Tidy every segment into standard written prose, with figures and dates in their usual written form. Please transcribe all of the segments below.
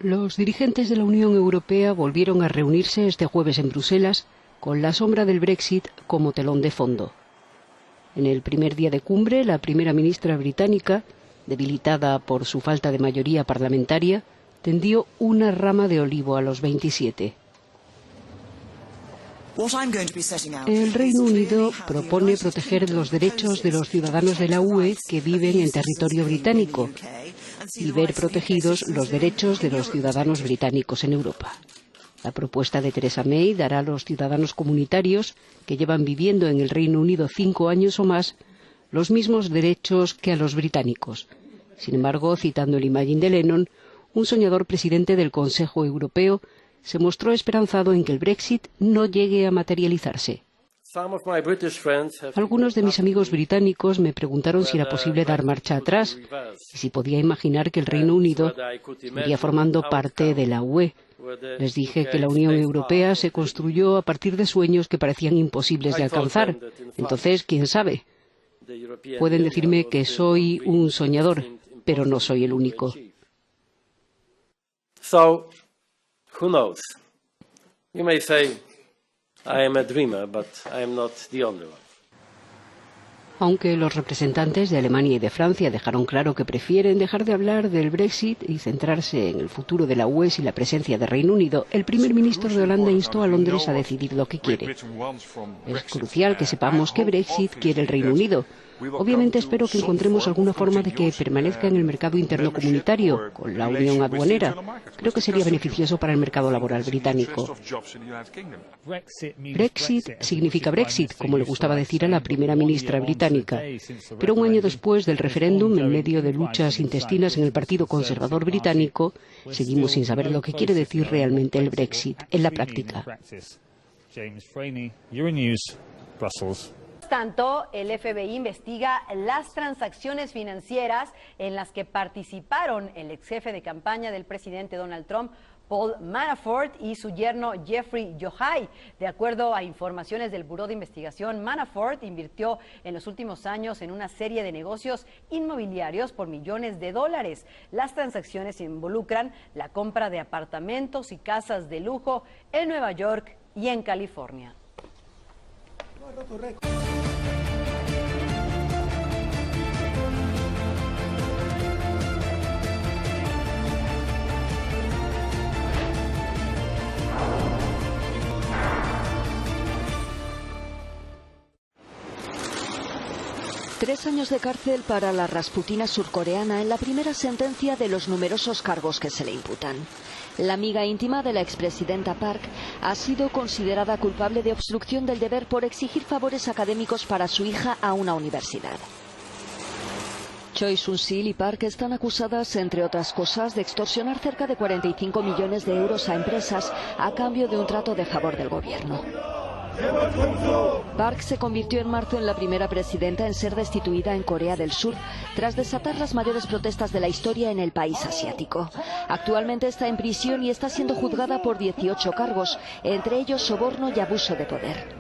Los dirigentes de la Unión Europea volvieron a reunirse este jueves en Bruselas con la sombra del Brexit como telón de fondo. En el primer día de cumbre, la primera ministra británica, debilitada por su falta de mayoría parlamentaria, tendió una rama de olivo a los 27. El Reino Unido propone proteger los derechos de los ciudadanos de la UE que viven en territorio británico y ver protegidos los derechos de los ciudadanos británicos en Europa. La propuesta de Theresa May dará a los ciudadanos comunitarios que llevan viviendo en el Reino Unido 5 años o más los mismos derechos que a los británicos. Sin embargo, citando el Imagine de Lennon, un soñador presidente del Consejo Europeo se mostró esperanzado en que el Brexit no llegue a materializarse. Algunos de mis amigos británicos me preguntaron si era posible dar marcha atrás y si podía imaginar que el Reino Unido seguiría formando parte de la UE. Les dije que la Unión Europea se construyó a partir de sueños que parecían imposibles de alcanzar. Entonces, ¿quién sabe? Pueden decirme que soy un soñador, pero no soy el único. Who knows? You may say, I am a dreamer, but I am not the only one. Aunque los representantes de Alemania y de Francia dejaron claro que prefieren dejar de hablar del Brexit y centrarse en el futuro de la UE sin la presencia del Reino Unido, el primer ministro de Holanda instó a Londres a decidir lo que quiere. Es crucial que sepamos qué Brexit quiere el Reino Unido. Obviamente espero que encontremos alguna forma de que permanezca en el mercado interno comunitario, con la unión aduanera. Creo que sería beneficioso para el mercado laboral británico. Brexit significa Brexit, como le gustaba decir a la primera ministra británica. Pero un año después del referéndum, en medio de luchas intestinas en el Partido Conservador británico, seguimos sin saber lo que quiere decir realmente el Brexit en la práctica. Tanto, el FBI investiga las transacciones financieras en las que participaron el ex jefe de campaña del presidente Donald Trump, Paul Manafort, y su yerno Jeffrey Yohai. De acuerdo a informaciones del Buró de Investigación, Manafort invirtió en los últimos años en una serie de negocios inmobiliarios por millones de dólares. Las transacciones involucran la compra de apartamentos y casas de lujo en Nueva York y en California. 3 años de cárcel para la Rasputina surcoreana en la primera sentencia de los numerosos cargos que se le imputan. La amiga íntima de la expresidenta Park ha sido considerada culpable de obstrucción del deber por exigir favores académicos para su hija a una universidad. Choi Soon-sil y Park están acusadas, entre otras cosas, de extorsionar cerca de 45 millones de euros a empresas a cambio de un trato de favor del gobierno. Park se convirtió en marzo en la primera presidenta en ser destituida en Corea del Sur, tras desatar las mayores protestas de la historia en el país asiático. Actualmente está en prisión y está siendo juzgada por 18 cargos, entre ellos soborno y abuso de poder.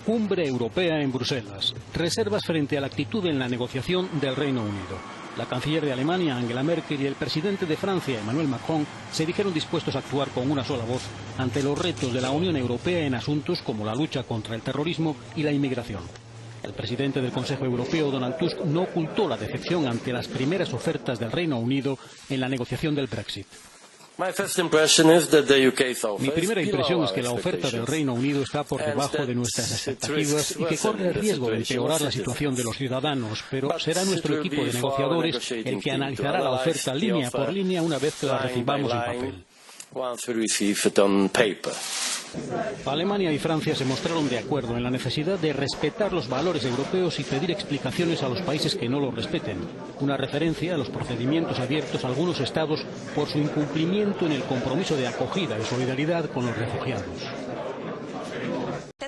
Cumbre europea en Bruselas. Reservas frente a la actitud en la negociación del Reino Unido. La canciller de Alemania, Angela Merkel, y el presidente de Francia, Emmanuel Macron, se dijeron dispuestos a actuar con una sola voz ante los retos de la Unión Europea en asuntos como la lucha contra el terrorismo y la inmigración. El presidente del Consejo Europeo, Donald Tusk, no ocultó la decepción ante las primeras ofertas del Reino Unido en la negociación del Brexit. Mi primera impresión es que la oferta del Reino Unido está por debajo de nuestras expectativas y que corre el riesgo de empeorar la situación de los ciudadanos, pero será nuestro equipo de negociadores el que analizará la oferta línea por línea una vez que la recibamos en papel. Alemania y Francia se mostraron de acuerdo en la necesidad de respetar los valores europeos y pedir explicaciones a los países que no los respeten. Una referencia a los procedimientos abiertos a algunos estados por su incumplimiento en el compromiso de acogida y solidaridad con los refugiados.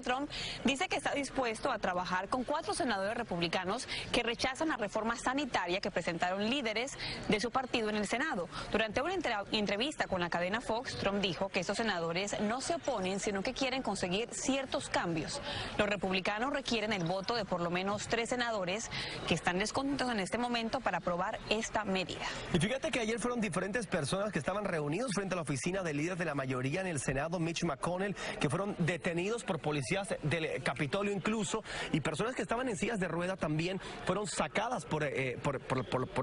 Trump dice que está dispuesto a trabajar con 4 senadores republicanos que rechazan la reforma sanitaria que presentaron líderes de su partido en el Senado. Durante una entrevista con la cadena Fox, Trump dijo que estos senadores no se oponen, sino que quieren conseguir ciertos cambios. Los republicanos requieren el voto de por lo menos 3 senadores que están descontentos en este momento para aprobar esta medida. Y fíjate que ayer fueron diferentes personas que estaban reunidos frente a la oficina del líder de la mayoría en el Senado, Mitch McConnell, que fueron detenidos por policías del Capitolio incluso, y personas que estaban en sillas de rueda también fueron sacadas por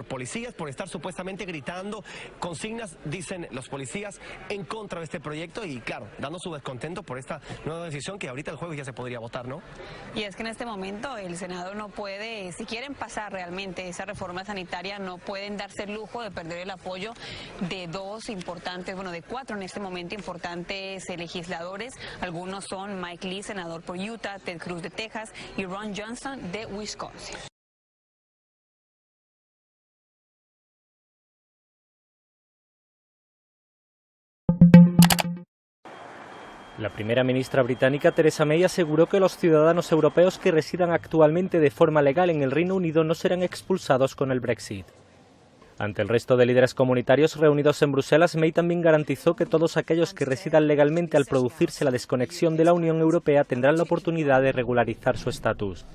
policías por estar supuestamente gritando consignas, dicen los policías, en contra de este proyecto y claro, dando su descontento por esta nueva decisión que ahorita el jueves ya se podría votar, ¿no? Y es que en este momento el Senado no puede, si quieren pasar realmente esa reforma sanitaria, no pueden darse el lujo de perder el apoyo de 2 importantes, bueno, de 4 en este momento importantes legisladores. Algunos son Mike Lee, senador por Utah, Ted Cruz de Texas y Ron Johnson de Wisconsin. La primera ministra británica Theresa May aseguró que los ciudadanos europeos que residan actualmente de forma legal en el Reino Unido no serán expulsados con el Brexit. Ante el resto de líderes comunitarios reunidos en Bruselas, May también garantizó que todos aquellos que residan legalmente al producirse la desconexión de la Unión Europea tendrán la oportunidad de regularizar su estatus.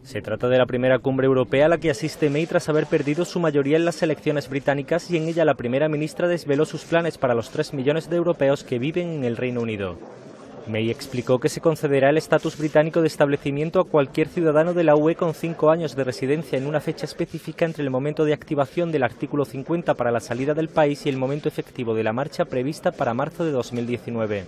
Se trata de la primera cumbre europea a la que asiste May tras haber perdido su mayoría en las elecciones británicas y en ella la primera ministra desveló sus planes para los 3 millones de europeos que viven en el Reino Unido. May explicó que se concederá el estatus británico de establecimiento a cualquier ciudadano de la UE con 5 años de residencia en una fecha específica entre el momento de activación del artículo 50 para la salida del país y el momento efectivo de la marcha prevista para marzo de 2019.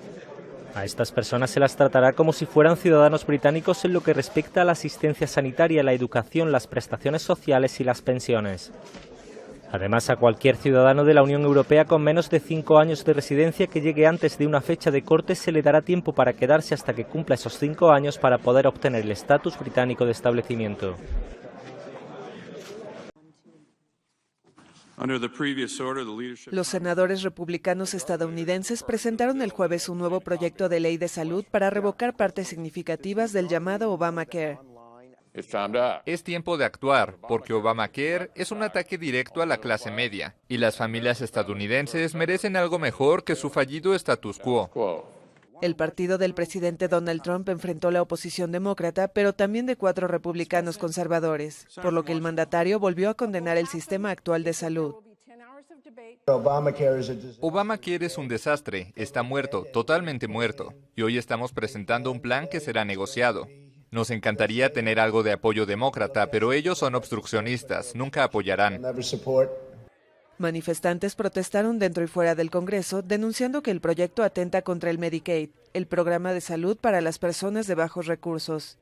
A estas personas se las tratará como si fueran ciudadanos británicos en lo que respecta a la asistencia sanitaria, la educación, las prestaciones sociales y las pensiones. Además, a cualquier ciudadano de la Unión Europea con menos de 5 años de residencia que llegue antes de una fecha de corte se le dará tiempo para quedarse hasta que cumpla esos 5 años para poder obtener el estatus británico de establecimiento. Los senadores republicanos estadounidenses presentaron el jueves un nuevo proyecto de ley de salud para revocar partes significativas del llamado Obamacare. Es tiempo de actuar, porque Obamacare es un ataque directo a la clase media, y las familias estadounidenses merecen algo mejor que su fallido status quo. El partido del presidente Donald Trump enfrentó la oposición demócrata, pero también de 4 republicanos conservadores, por lo que el mandatario volvió a condenar el sistema actual de salud. Obamacare es un desastre, está muerto, totalmente muerto, y hoy estamos presentando un plan que será negociado. Nos encantaría tener algo de apoyo demócrata, pero ellos son obstruccionistas, nunca apoyarán. Manifestantes protestaron dentro y fuera del Congreso, denunciando que el proyecto atenta contra el Medicaid, el programa de salud para las personas de bajos recursos.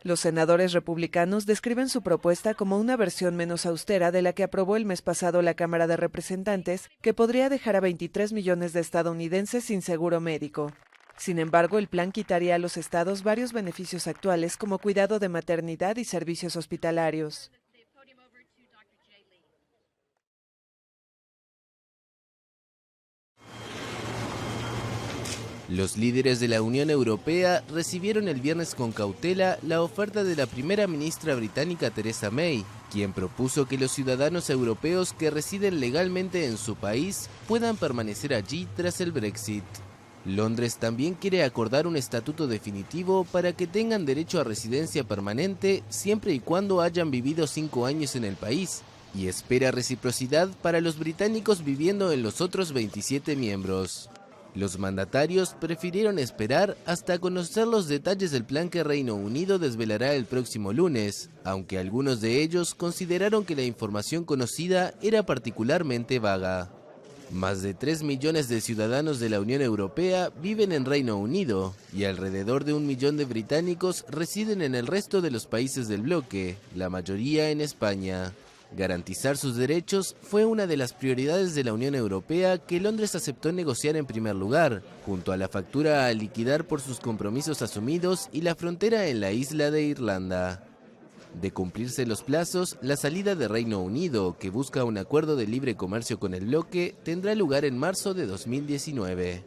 Los senadores republicanos describen su propuesta como una versión menos austera de la que aprobó el mes pasado la Cámara de Representantes, que podría dejar a 23 millones de estadounidenses sin seguro médico. Sin embargo, el plan quitaría a los estados varios beneficios actuales como cuidado de maternidad y servicios hospitalarios. Los líderes de la Unión Europea recibieron el viernes con cautela la oferta de la primera ministra británica Theresa May, quien propuso que los ciudadanos europeos que residen legalmente en su país puedan permanecer allí tras el Brexit. Londres también quiere acordar un estatuto definitivo para que tengan derecho a residencia permanente siempre y cuando hayan vivido 5 años en el país, y espera reciprocidad para los británicos viviendo en los otros 27 miembros. Los mandatarios prefirieron esperar hasta conocer los detalles del plan que Reino Unido desvelará el próximo lunes, aunque algunos de ellos consideraron que la información conocida era particularmente vaga. Más de 3 millones de ciudadanos de la Unión Europea viven en Reino Unido y alrededor de 1 millón de británicos residen en el resto de los países del bloque, la mayoría en España. Garantizar sus derechos fue una de las prioridades de la Unión Europea que Londres aceptó negociar en primer lugar, junto a la factura a liquidar por sus compromisos asumidos y la frontera en la isla de Irlanda. De cumplirse los plazos, la salida de Reino Unido, que busca un acuerdo de libre comercio con el bloque, tendrá lugar en marzo de 2019.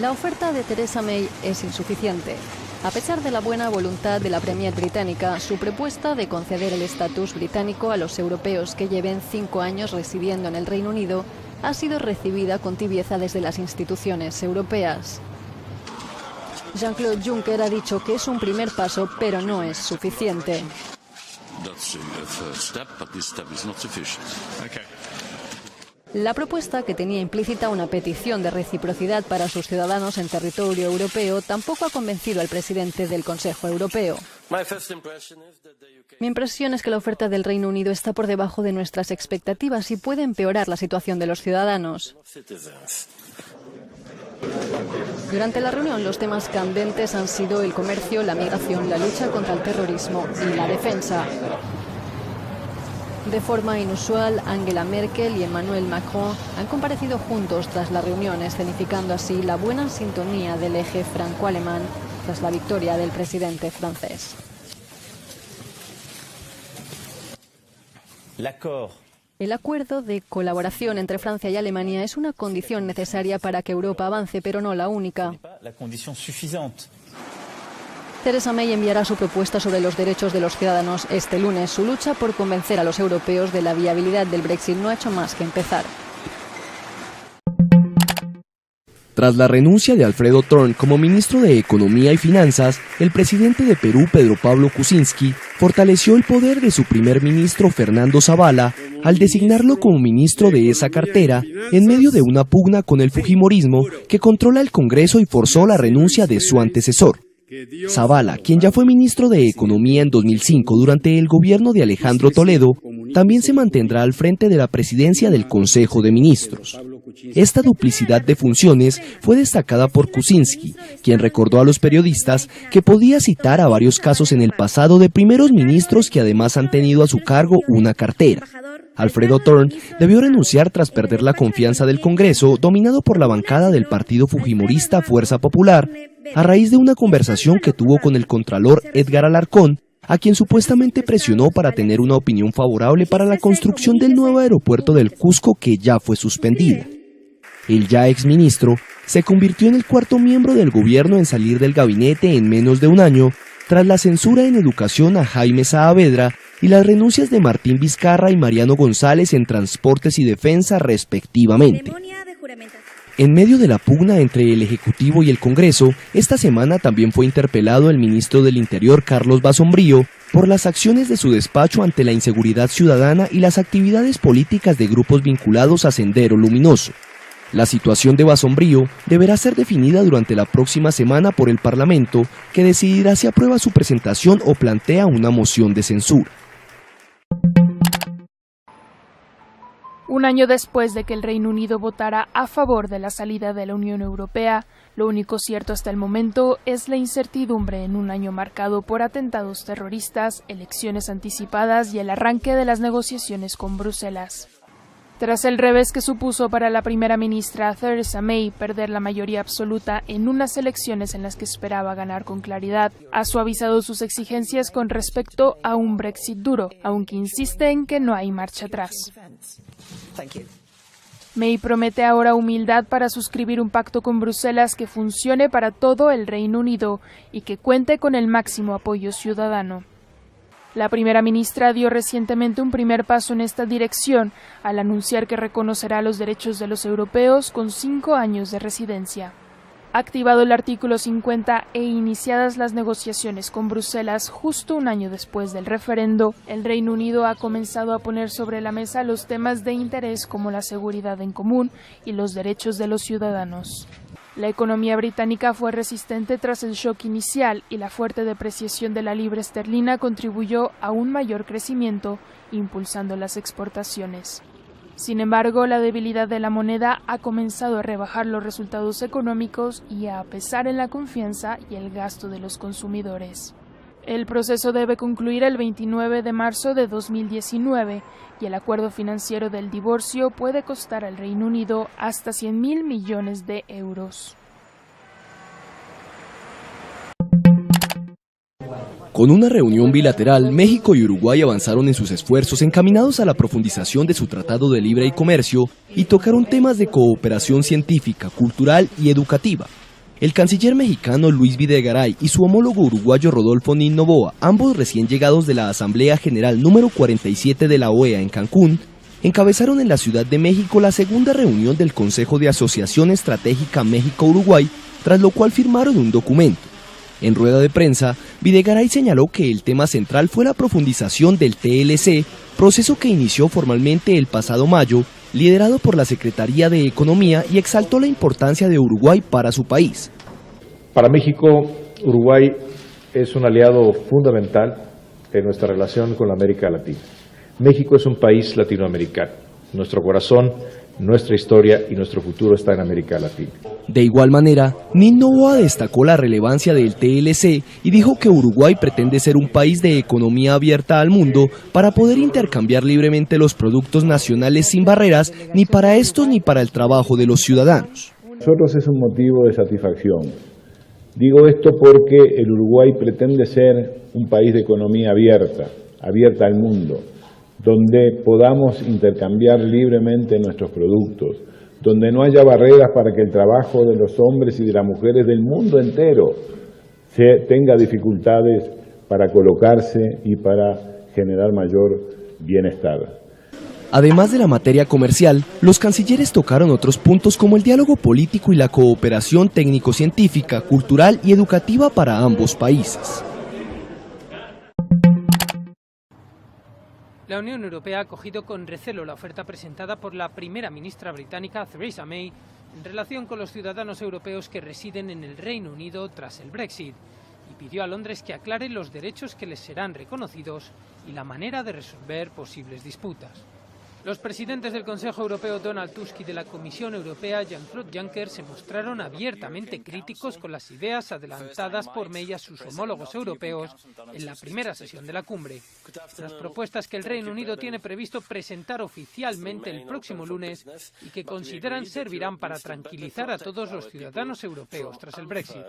La oferta de Theresa May es insuficiente. A pesar de la buena voluntad de la Premier británica, su propuesta de conceder el estatus británico a los europeos que lleven 5 años residiendo en el Reino Unido ha sido recibida con tibieza desde las instituciones europeas. Jean-Claude Juncker ha dicho que es un primer paso, pero no es suficiente. La propuesta, que tenía implícita una petición de reciprocidad para sus ciudadanos en territorio europeo, tampoco ha convencido al presidente del Consejo Europeo. Mi impresión es que la oferta del Reino Unido está por debajo de nuestras expectativas y puede empeorar la situación de los ciudadanos. Durante la reunión, los temas candentes han sido el comercio, la migración, la lucha contra el terrorismo y la defensa. De forma inusual, Angela Merkel y Emmanuel Macron han comparecido juntos tras la reunión, escenificando así la buena sintonía del eje franco-alemán tras la victoria del presidente francés. El acuerdo de colaboración entre Francia y Alemania es una condición necesaria para que Europa avance, pero no la única. Theresa May enviará su propuesta sobre los derechos de los ciudadanos este lunes. Su lucha por convencer a los europeos de la viabilidad del Brexit no ha hecho más que empezar. Tras la renuncia de Alfredo Thorne como ministro de Economía y Finanzas, el presidente de Perú, Pedro Pablo Kuczynski, fortaleció el poder de su primer ministro, Fernando Zavala, al designarlo como ministro de esa cartera en medio de una pugna con el fujimorismo que controla el Congreso y forzó la renuncia de su antecesor. Zavala, quien ya fue ministro de Economía en 2005 durante el gobierno de Alejandro Toledo, también se mantendrá al frente de la presidencia del Consejo de Ministros. Esta duplicidad de funciones fue destacada por Kuczynski, quien recordó a los periodistas que podía citar a varios casos en el pasado de primeros ministros que además han tenido a su cargo una cartera. Alfredo Thorne debió renunciar tras perder la confianza del Congreso, dominado por la bancada del partido fujimorista Fuerza Popular, a raíz de una conversación que tuvo con el contralor Edgar Alarcón, a quien supuestamente presionó para tener una opinión favorable para la construcción del nuevo aeropuerto del Cusco, que ya fue suspendida. El ya exministro se convirtió en el cuarto miembro del gobierno en salir del gabinete en menos de un año, tras la censura en educación a Jaime Saavedra y las renuncias de Martín Vizcarra y Mariano González en transportes y defensa, respectivamente. En medio de la pugna entre el Ejecutivo y el Congreso, esta semana también fue interpelado el ministro del Interior, Carlos Basombrío, por las acciones de su despacho ante la inseguridad ciudadana y las actividades políticas de grupos vinculados a Sendero Luminoso. La situación de Basombrío deberá ser definida durante la próxima semana por el Parlamento, que decidirá si aprueba su presentación o plantea una moción de censura. Un año después de que el Reino Unido votara a favor de la salida de la Unión Europea, lo único cierto hasta el momento es la incertidumbre en un año marcado por atentados terroristas, elecciones anticipadas y el arranque de las negociaciones con Bruselas. Tras el revés que supuso para la primera ministra Theresa May perder la mayoría absoluta en unas elecciones en las que esperaba ganar con claridad, ha suavizado sus exigencias con respecto a un Brexit duro, aunque insiste en que no hay marcha atrás. May promete ahora humildad para suscribir un pacto con Bruselas que funcione para todo el Reino Unido y que cuente con el máximo apoyo ciudadano. La primera ministra dio recientemente un primer paso en esta dirección al anunciar que reconocerá los derechos de los europeos con 5 años de residencia. Activado el artículo 50 e iniciadas las negociaciones con Bruselas justo un año después del referendo, el Reino Unido ha comenzado a poner sobre la mesa los temas de interés como la seguridad en común y los derechos de los ciudadanos. La economía británica fue resistente tras el shock inicial y la fuerte depreciación de la libra esterlina contribuyó a un mayor crecimiento, impulsando las exportaciones. Sin embargo, la debilidad de la moneda ha comenzado a rebajar los resultados económicos y a pesar en la confianza y el gasto de los consumidores. El proceso debe concluir el 29 de marzo de 2019 y el acuerdo financiero del divorcio puede costar al Reino Unido hasta 100.000 millones de euros. Con una reunión bilateral, México y Uruguay avanzaron en sus esfuerzos encaminados a la profundización de su Tratado de Libre Comercio y tocaron temas de cooperación científica, cultural y educativa. El canciller mexicano Luis Videgaray y su homólogo uruguayo Rodolfo Nin Noboa, ambos recién llegados de la Asamblea General número 47 de la OEA en Cancún, encabezaron en la Ciudad de México la segunda reunión del Consejo de Asociación Estratégica México-Uruguay, tras lo cual firmaron un documento. En rueda de prensa, Videgaray señaló que el tema central fue la profundización del TLC, proceso que inició formalmente el pasado mayo, liderado por la Secretaría de Economía, y exaltó la importancia de Uruguay para su país. Para México, Uruguay es un aliado fundamental en nuestra relación con la América Latina. México es un país latinoamericano. Nuestro corazón, nuestra historia y nuestro futuro está en América Latina. De igual manera, Nin Noboa destacó la relevancia del TLC y dijo que Uruguay pretende ser un país de economía abierta al mundo para poder intercambiar libremente los productos nacionales sin barreras, ni para estos ni para el trabajo de los ciudadanos. Nosotros es un motivo de satisfacción. Digo esto porque el Uruguay pretende ser un país de economía abierta al mundo, donde podamos intercambiar libremente nuestros productos, donde no haya barreras para que el trabajo de los hombres y de las mujeres del mundo entero tenga dificultades para colocarse y para generar mayor bienestar. Además de la materia comercial, los cancilleres tocaron otros puntos como el diálogo político y la cooperación técnico-científica, cultural y educativa para ambos países. La Unión Europea ha acogido con recelo la oferta presentada por la primera ministra británica Theresa May en relación con los ciudadanos europeos que residen en el Reino Unido tras el Brexit, y pidió a Londres que aclare los derechos que les serán reconocidos y la manera de resolver posibles disputas. Los presidentes del Consejo Europeo Donald Tusk y de la Comisión Europea Jean-Claude Juncker se mostraron abiertamente críticos con las ideas adelantadas por May a sus homólogos europeos en la primera sesión de la cumbre. Las propuestas que el Reino Unido tiene previsto presentar oficialmente el próximo lunes y que consideran servirán para tranquilizar a todos los ciudadanos europeos tras el Brexit.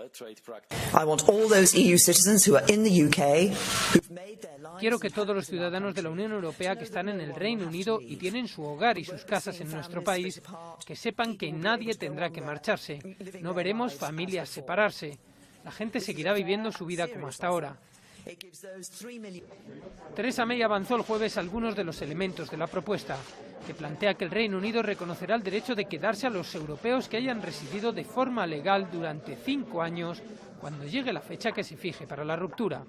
Quiero que todos los ciudadanos de la Unión Europea que están en el Reino Unido y tienen su hogar y sus casas en nuestro país, que sepan que nadie tendrá que marcharse. No veremos familias separarse. La gente seguirá viviendo su vida como hasta ahora. Theresa May avanzó el jueves algunos de los elementos de la propuesta, que plantea que el Reino Unido reconocerá el derecho de quedarse a los europeos que hayan residido de forma legal durante 5 años cuando llegue la fecha que se fije para la ruptura,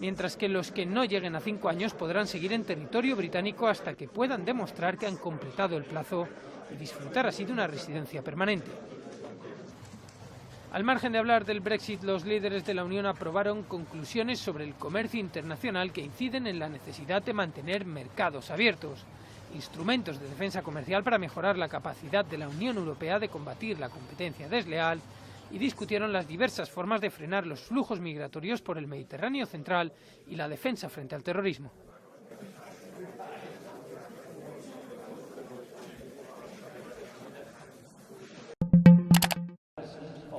mientras que los que no lleguen a 5 años podrán seguir en territorio británico hasta que puedan demostrar que han completado el plazo y disfrutar así de una residencia permanente. Al margen de hablar del Brexit, los líderes de la Unión aprobaron conclusiones sobre el comercio internacional que inciden en la necesidad de mantener mercados abiertos, instrumentos de defensa comercial para mejorar la capacidad de la Unión Europea de combatir la competencia desleal, y discutieron las diversas formas de frenar los flujos migratorios por el Mediterráneo central y la defensa frente al terrorismo.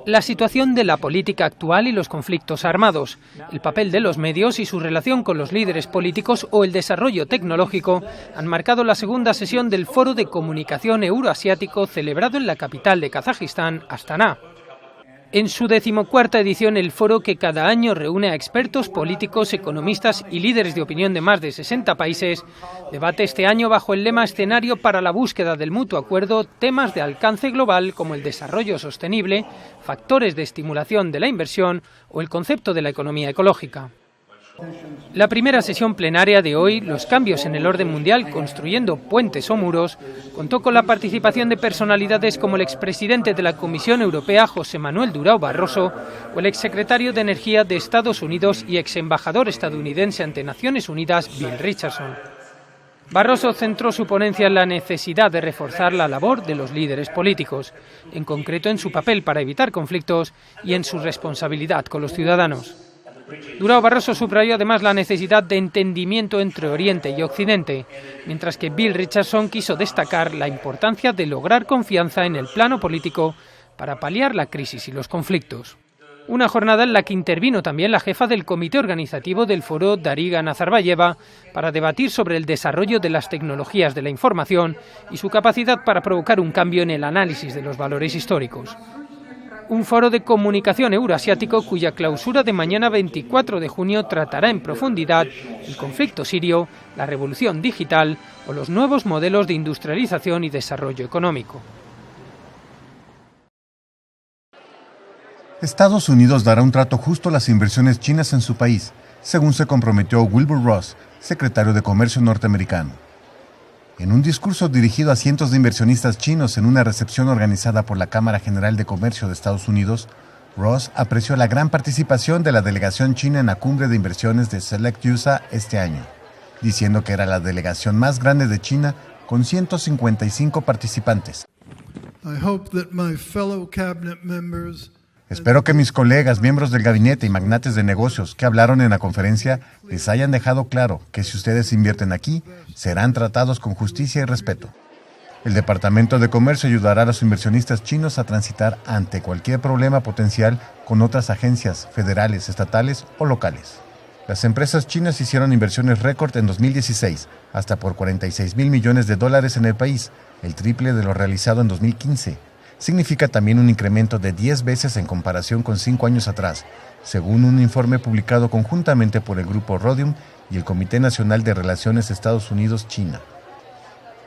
La situación de la política actual y los conflictos armados, el papel de los medios y su relación con los líderes políticos o el desarrollo tecnológico han marcado la segunda sesión del Foro de Comunicación Euroasiático celebrado en la capital de Kazajistán, Astana. En su 14ª edición, el foro, que cada año reúne a expertos, políticos, economistas y líderes de opinión de más de 60 países, debate este año bajo el lema Escenario para la búsqueda del mutuo acuerdo temas de alcance global como el desarrollo sostenible, factores de estimulación de la inversión o el concepto de la economía ecológica. La primera sesión plenaria de hoy, Los cambios en el orden mundial construyendo puentes o muros, contó con la participación de personalidades como el expresidente de la Comisión Europea, José Manuel Durão Barroso, o el exsecretario de Energía de Estados Unidos y exembajador estadounidense ante Naciones Unidas, Bill Richardson. Barroso centró su ponencia en la necesidad de reforzar la labor de los líderes políticos, en concreto en su papel para evitar conflictos y en su responsabilidad con los ciudadanos. Durão Barroso subrayó además la necesidad de entendimiento entre Oriente y Occidente, mientras que Bill Richardson quiso destacar la importancia de lograr confianza en el plano político para paliar la crisis y los conflictos. Una jornada en la que intervino también la jefa del comité organizativo del foro, Dariga Nazarbayeva, para debatir sobre el desarrollo de las tecnologías de la información y su capacidad para provocar un cambio en el análisis de los valores históricos. un foro de comunicación euroasiático cuya clausura de mañana 24 de junio tratará en profundidad el conflicto sirio, la revolución digital o los nuevos modelos de industrialización y desarrollo económico. Estados Unidos dará un trato justo a las inversiones chinas en su país, según se comprometió Wilbur Ross, secretario de Comercio norteamericano. En un discurso dirigido a cientos de inversionistas chinos en una recepción organizada por la Cámara General de Comercio de Estados Unidos, Ross apreció la gran participación de la delegación china en la cumbre de inversiones de Select USA este año, diciendo que era la delegación más grande de China con 155 participantes. Espero que mis colegas, miembros del gabinete y magnates de negocios que hablaron en la conferencia les hayan dejado claro que si ustedes invierten aquí, serán tratados con justicia y respeto. El Departamento de Comercio ayudará a los inversionistas chinos a transitar ante cualquier problema potencial con otras agencias federales, estatales o locales. Las empresas chinas hicieron inversiones récord en 2016, hasta por $46 mil millones en el país, el triple de lo realizado en 2015. Significa también un incremento de 10 veces en comparación con 5 años atrás, según un informe publicado conjuntamente por el Grupo Rhodium y el Comité Nacional de Relaciones Estados Unidos-China.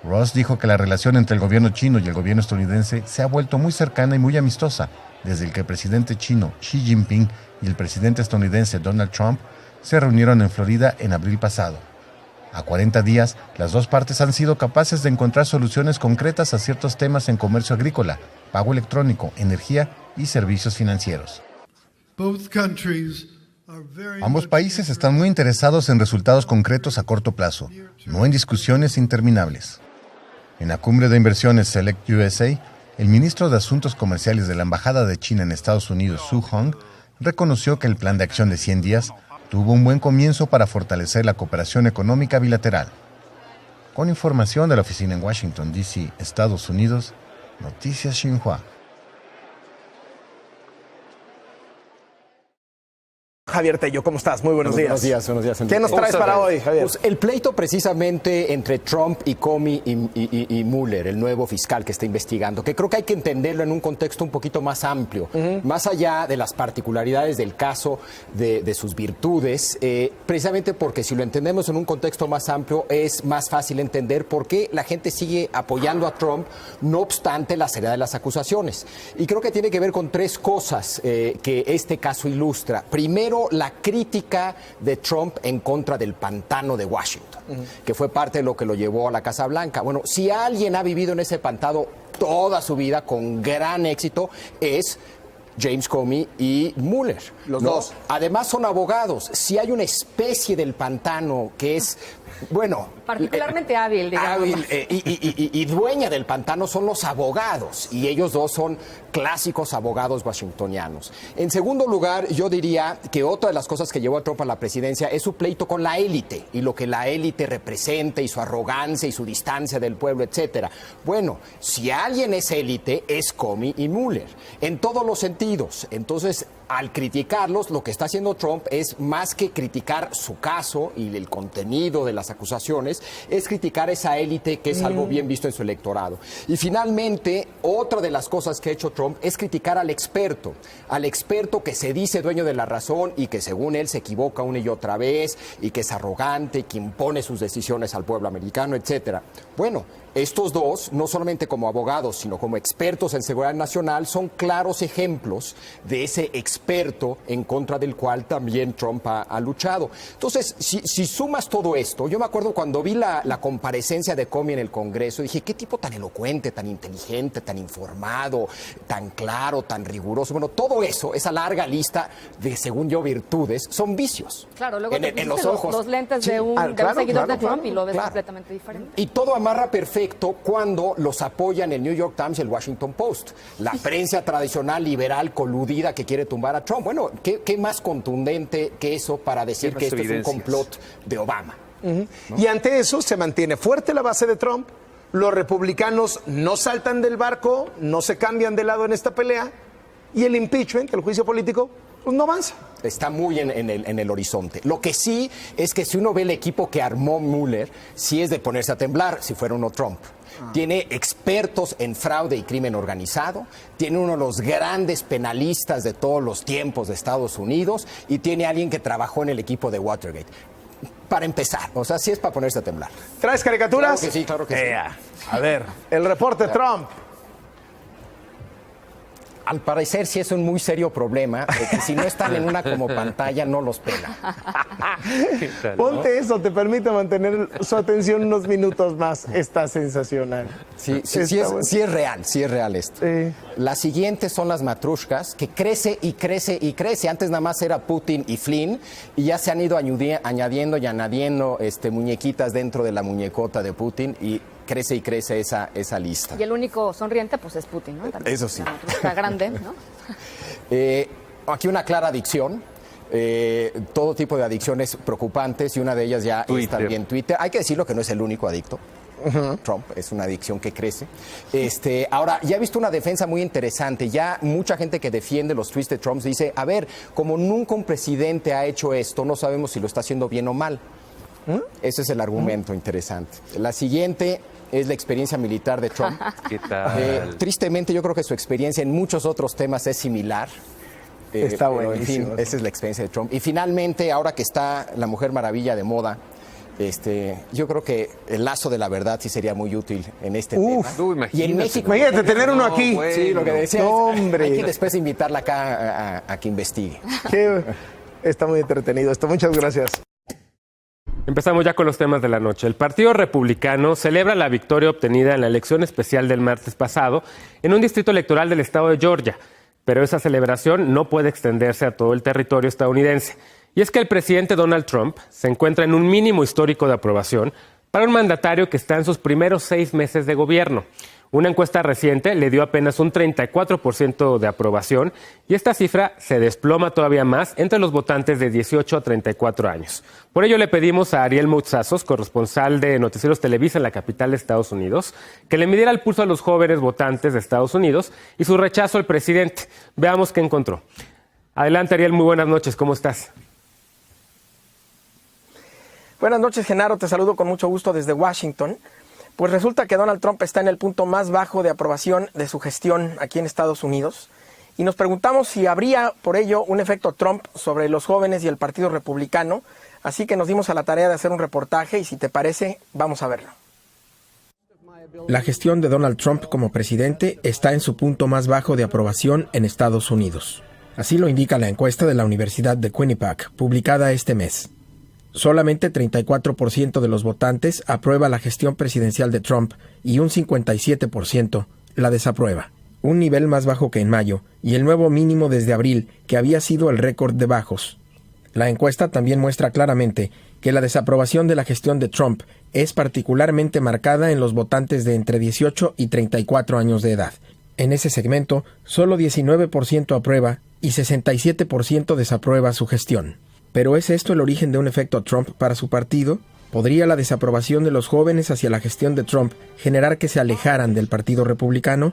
Ross dijo que la relación entre el gobierno chino y el gobierno estadounidense se ha vuelto muy cercana y muy amistosa desde que el presidente chino Xi Jinping y el presidente estadounidense Donald Trump se reunieron en Florida en abril pasado. A 40 días, las dos partes han sido capaces de encontrar soluciones concretas a ciertos temas en comercio agrícola, pago electrónico, energía y servicios financieros. Ambos países están muy interesados en resultados concretos a corto plazo, no en discusiones interminables. En la cumbre de inversiones Select USA, el ministro de Asuntos Comerciales de la Embajada de China en Estados Unidos, Su Hong, reconoció que el plan de acción de 100 días tuvo un buen comienzo para fortalecer la cooperación económica bilateral. Con información de la oficina en Washington, D.C., Estados Unidos, Noticias Xinhua. Javier Tello, ¿cómo estás? Muy buenos días. Buenos días. ¿Qué nos traes para hoy, Javier? Pues el pleito precisamente entre Trump y Comey y Mueller, el nuevo fiscal que está investigando, que creo que hay que entenderlo en un contexto un poquito más amplio, más allá de las particularidades del caso, de sus virtudes, precisamente porque si lo entendemos en un contexto más amplio es más fácil entender por qué la gente sigue apoyando a Trump, no obstante la seriedad de las acusaciones. Y creo que tiene que ver con tres cosas que este caso ilustra. Primero, la crítica de Trump en contra del pantano de Washington, que fue parte de lo que lo llevó a la Casa Blanca. Bueno, si alguien ha vivido en ese pantano toda su vida con gran éxito, es James Comey y Mueller. Los dos. Además son abogados. Si hay una especie del pantano que es, bueno, particularmente hábil, digamos. Hábil y dueña del pantano son los abogados, y ellos dos son clásicos abogados washingtonianos. En segundo lugar, yo diría que otra de las cosas que llevó a Trump a la presidencia es su pleito con la élite y lo que la élite representa y su arrogancia y su distancia del pueblo, etcétera. Bueno, si alguien es élite, es Comey y Mueller, en todos los sentidos. Entonces, al criticarlos, lo que está haciendo Trump es más que criticar su caso y el contenido de las acusaciones, es criticar esa élite que es algo bien visto en su electorado. Y finalmente, otra de las cosas que ha hecho Trump es criticar al experto que se dice dueño de la razón y que según él se equivoca una y otra vez y que es arrogante y que impone sus decisiones al pueblo americano, etcétera. Bueno, estos dos, no solamente como abogados, sino como expertos en seguridad nacional, son claros ejemplos de ese experto en contra del cual también Trump ha luchado. Entonces, si sumas todo esto, yo me acuerdo cuando vi la comparecencia de Comey en el Congreso, dije, qué tipo tan elocuente, tan inteligente, tan informado, tan claro, tan riguroso. Bueno, todo eso, esa larga lista de, según yo, virtudes, son vicios. Claro, luego en los ojos. Los lentes de un seguidor de Trump y lo ves completamente diferente. Y todo amarra perfecto cuando los apoyan el New York Times y el Washington Post. La prensa tradicional liberal coludida que quiere tumbar a Trump. Bueno, ¿qué más contundente que eso para decir que esto es un complot de Obama? ¿No? Y ante eso se mantiene fuerte la base de Trump. Los republicanos no saltan del barco, no se cambian de lado en esta pelea. Y el impeachment, el juicio político, pues no avanza. Está muy en el horizonte. Lo que sí es que si uno ve el equipo que armó Mueller, sí es de ponerse a temblar si fuera uno Trump. Tiene expertos en fraude y crimen organizado, tiene uno de los grandes penalistas de todos los tiempos de Estados Unidos y tiene alguien que trabajó en el equipo de Watergate. Para empezar, o sea, sí es para ponerse a temblar. ¿Traes caricaturas? Claro que sí, claro que sí. A ver, el reporte Trump. Al parecer sí es un muy serio problema, que si no están en una como pantalla no los pela. Ponte eso, te permite mantener su atención unos minutos más. Está sensacional. Sí es real esto. Las siguientes son las matrushkas, que crece y crece y crece. Antes nada más era Putin y Flynn, y ya se han ido añadiendo muñequitas dentro de la muñecota de Putin, y crece y crece esa lista. Y el único sonriente, pues, es Putin, ¿no? También. Eso sí. Está grande, ¿no? Aquí una clara adicción. Todo tipo de adicciones preocupantes, y una de ellas ya es también Twitter. Hay que decirlo que no es el único adicto. Trump es una adicción que crece. Ahora, ya he visto una defensa muy interesante. Ya mucha gente que defiende los tweets de Trump dice, a ver, como nunca un presidente ha hecho esto, no sabemos si lo está haciendo bien o mal. Ese es el argumento interesante. La siguiente es la experiencia militar de Trump. ¿Qué tal? Tristemente, yo creo que su experiencia en muchos otros temas es similar. Está bueno. En fin, esa es la experiencia de Trump. Y finalmente, ahora que está la Mujer Maravilla de moda, yo creo que el lazo de la verdad sí sería muy útil en este tema. Y en México, imagínate tener uno aquí. Bueno. Sí, lo que decía. Hombre. Hay que después invitarla acá a que investigue. Está muy entretenido esto. Muchas gracias. Empezamos ya con los temas de la noche. El Partido Republicano celebra la victoria obtenida en la elección especial del martes pasado en un distrito electoral del estado de Georgia, pero esa celebración no puede extenderse a todo el territorio estadounidense. Y es que el presidente Donald Trump se encuentra en un mínimo histórico de aprobación para un mandatario que está en sus primeros 6 meses de gobierno. Una encuesta reciente le dio apenas un 34% de aprobación, y esta cifra se desploma todavía más entre los votantes de 18 a 34 años. Por ello le pedimos a Ariel Moutsazos, corresponsal de Noticieros Televisa en la capital de Estados Unidos, que le midiera el pulso a los jóvenes votantes de Estados Unidos y su rechazo al presidente. Veamos qué encontró. Adelante, Ariel, muy buenas noches, ¿cómo estás? Buenas noches, Genaro, te saludo con mucho gusto desde Washington. Pues resulta que Donald Trump está en el punto más bajo de aprobación de su gestión aquí en Estados Unidos, y nos preguntamos si habría por ello un efecto Trump sobre los jóvenes y el Partido Republicano, así que nos dimos a la tarea de hacer un reportaje y, si te parece, vamos a verlo. La gestión de Donald Trump como presidente está en su punto más bajo de aprobación en Estados Unidos. Así lo indica la encuesta de la Universidad de Quinnipiac, publicada este mes. Solamente 34% de los votantes aprueba la gestión presidencial de Trump y un 57% la desaprueba, un nivel más bajo que en mayo y el nuevo mínimo desde abril, que había sido el récord de bajos. La encuesta también muestra claramente que la desaprobación de la gestión de Trump es particularmente marcada en los votantes de entre 18 y 34 años de edad. En ese segmento, solo 19% aprueba y 67% desaprueba su gestión. ¿Pero es esto el origen de un efecto Trump para su partido? ¿Podría la desaprobación de los jóvenes hacia la gestión de Trump generar que se alejaran del Partido Republicano?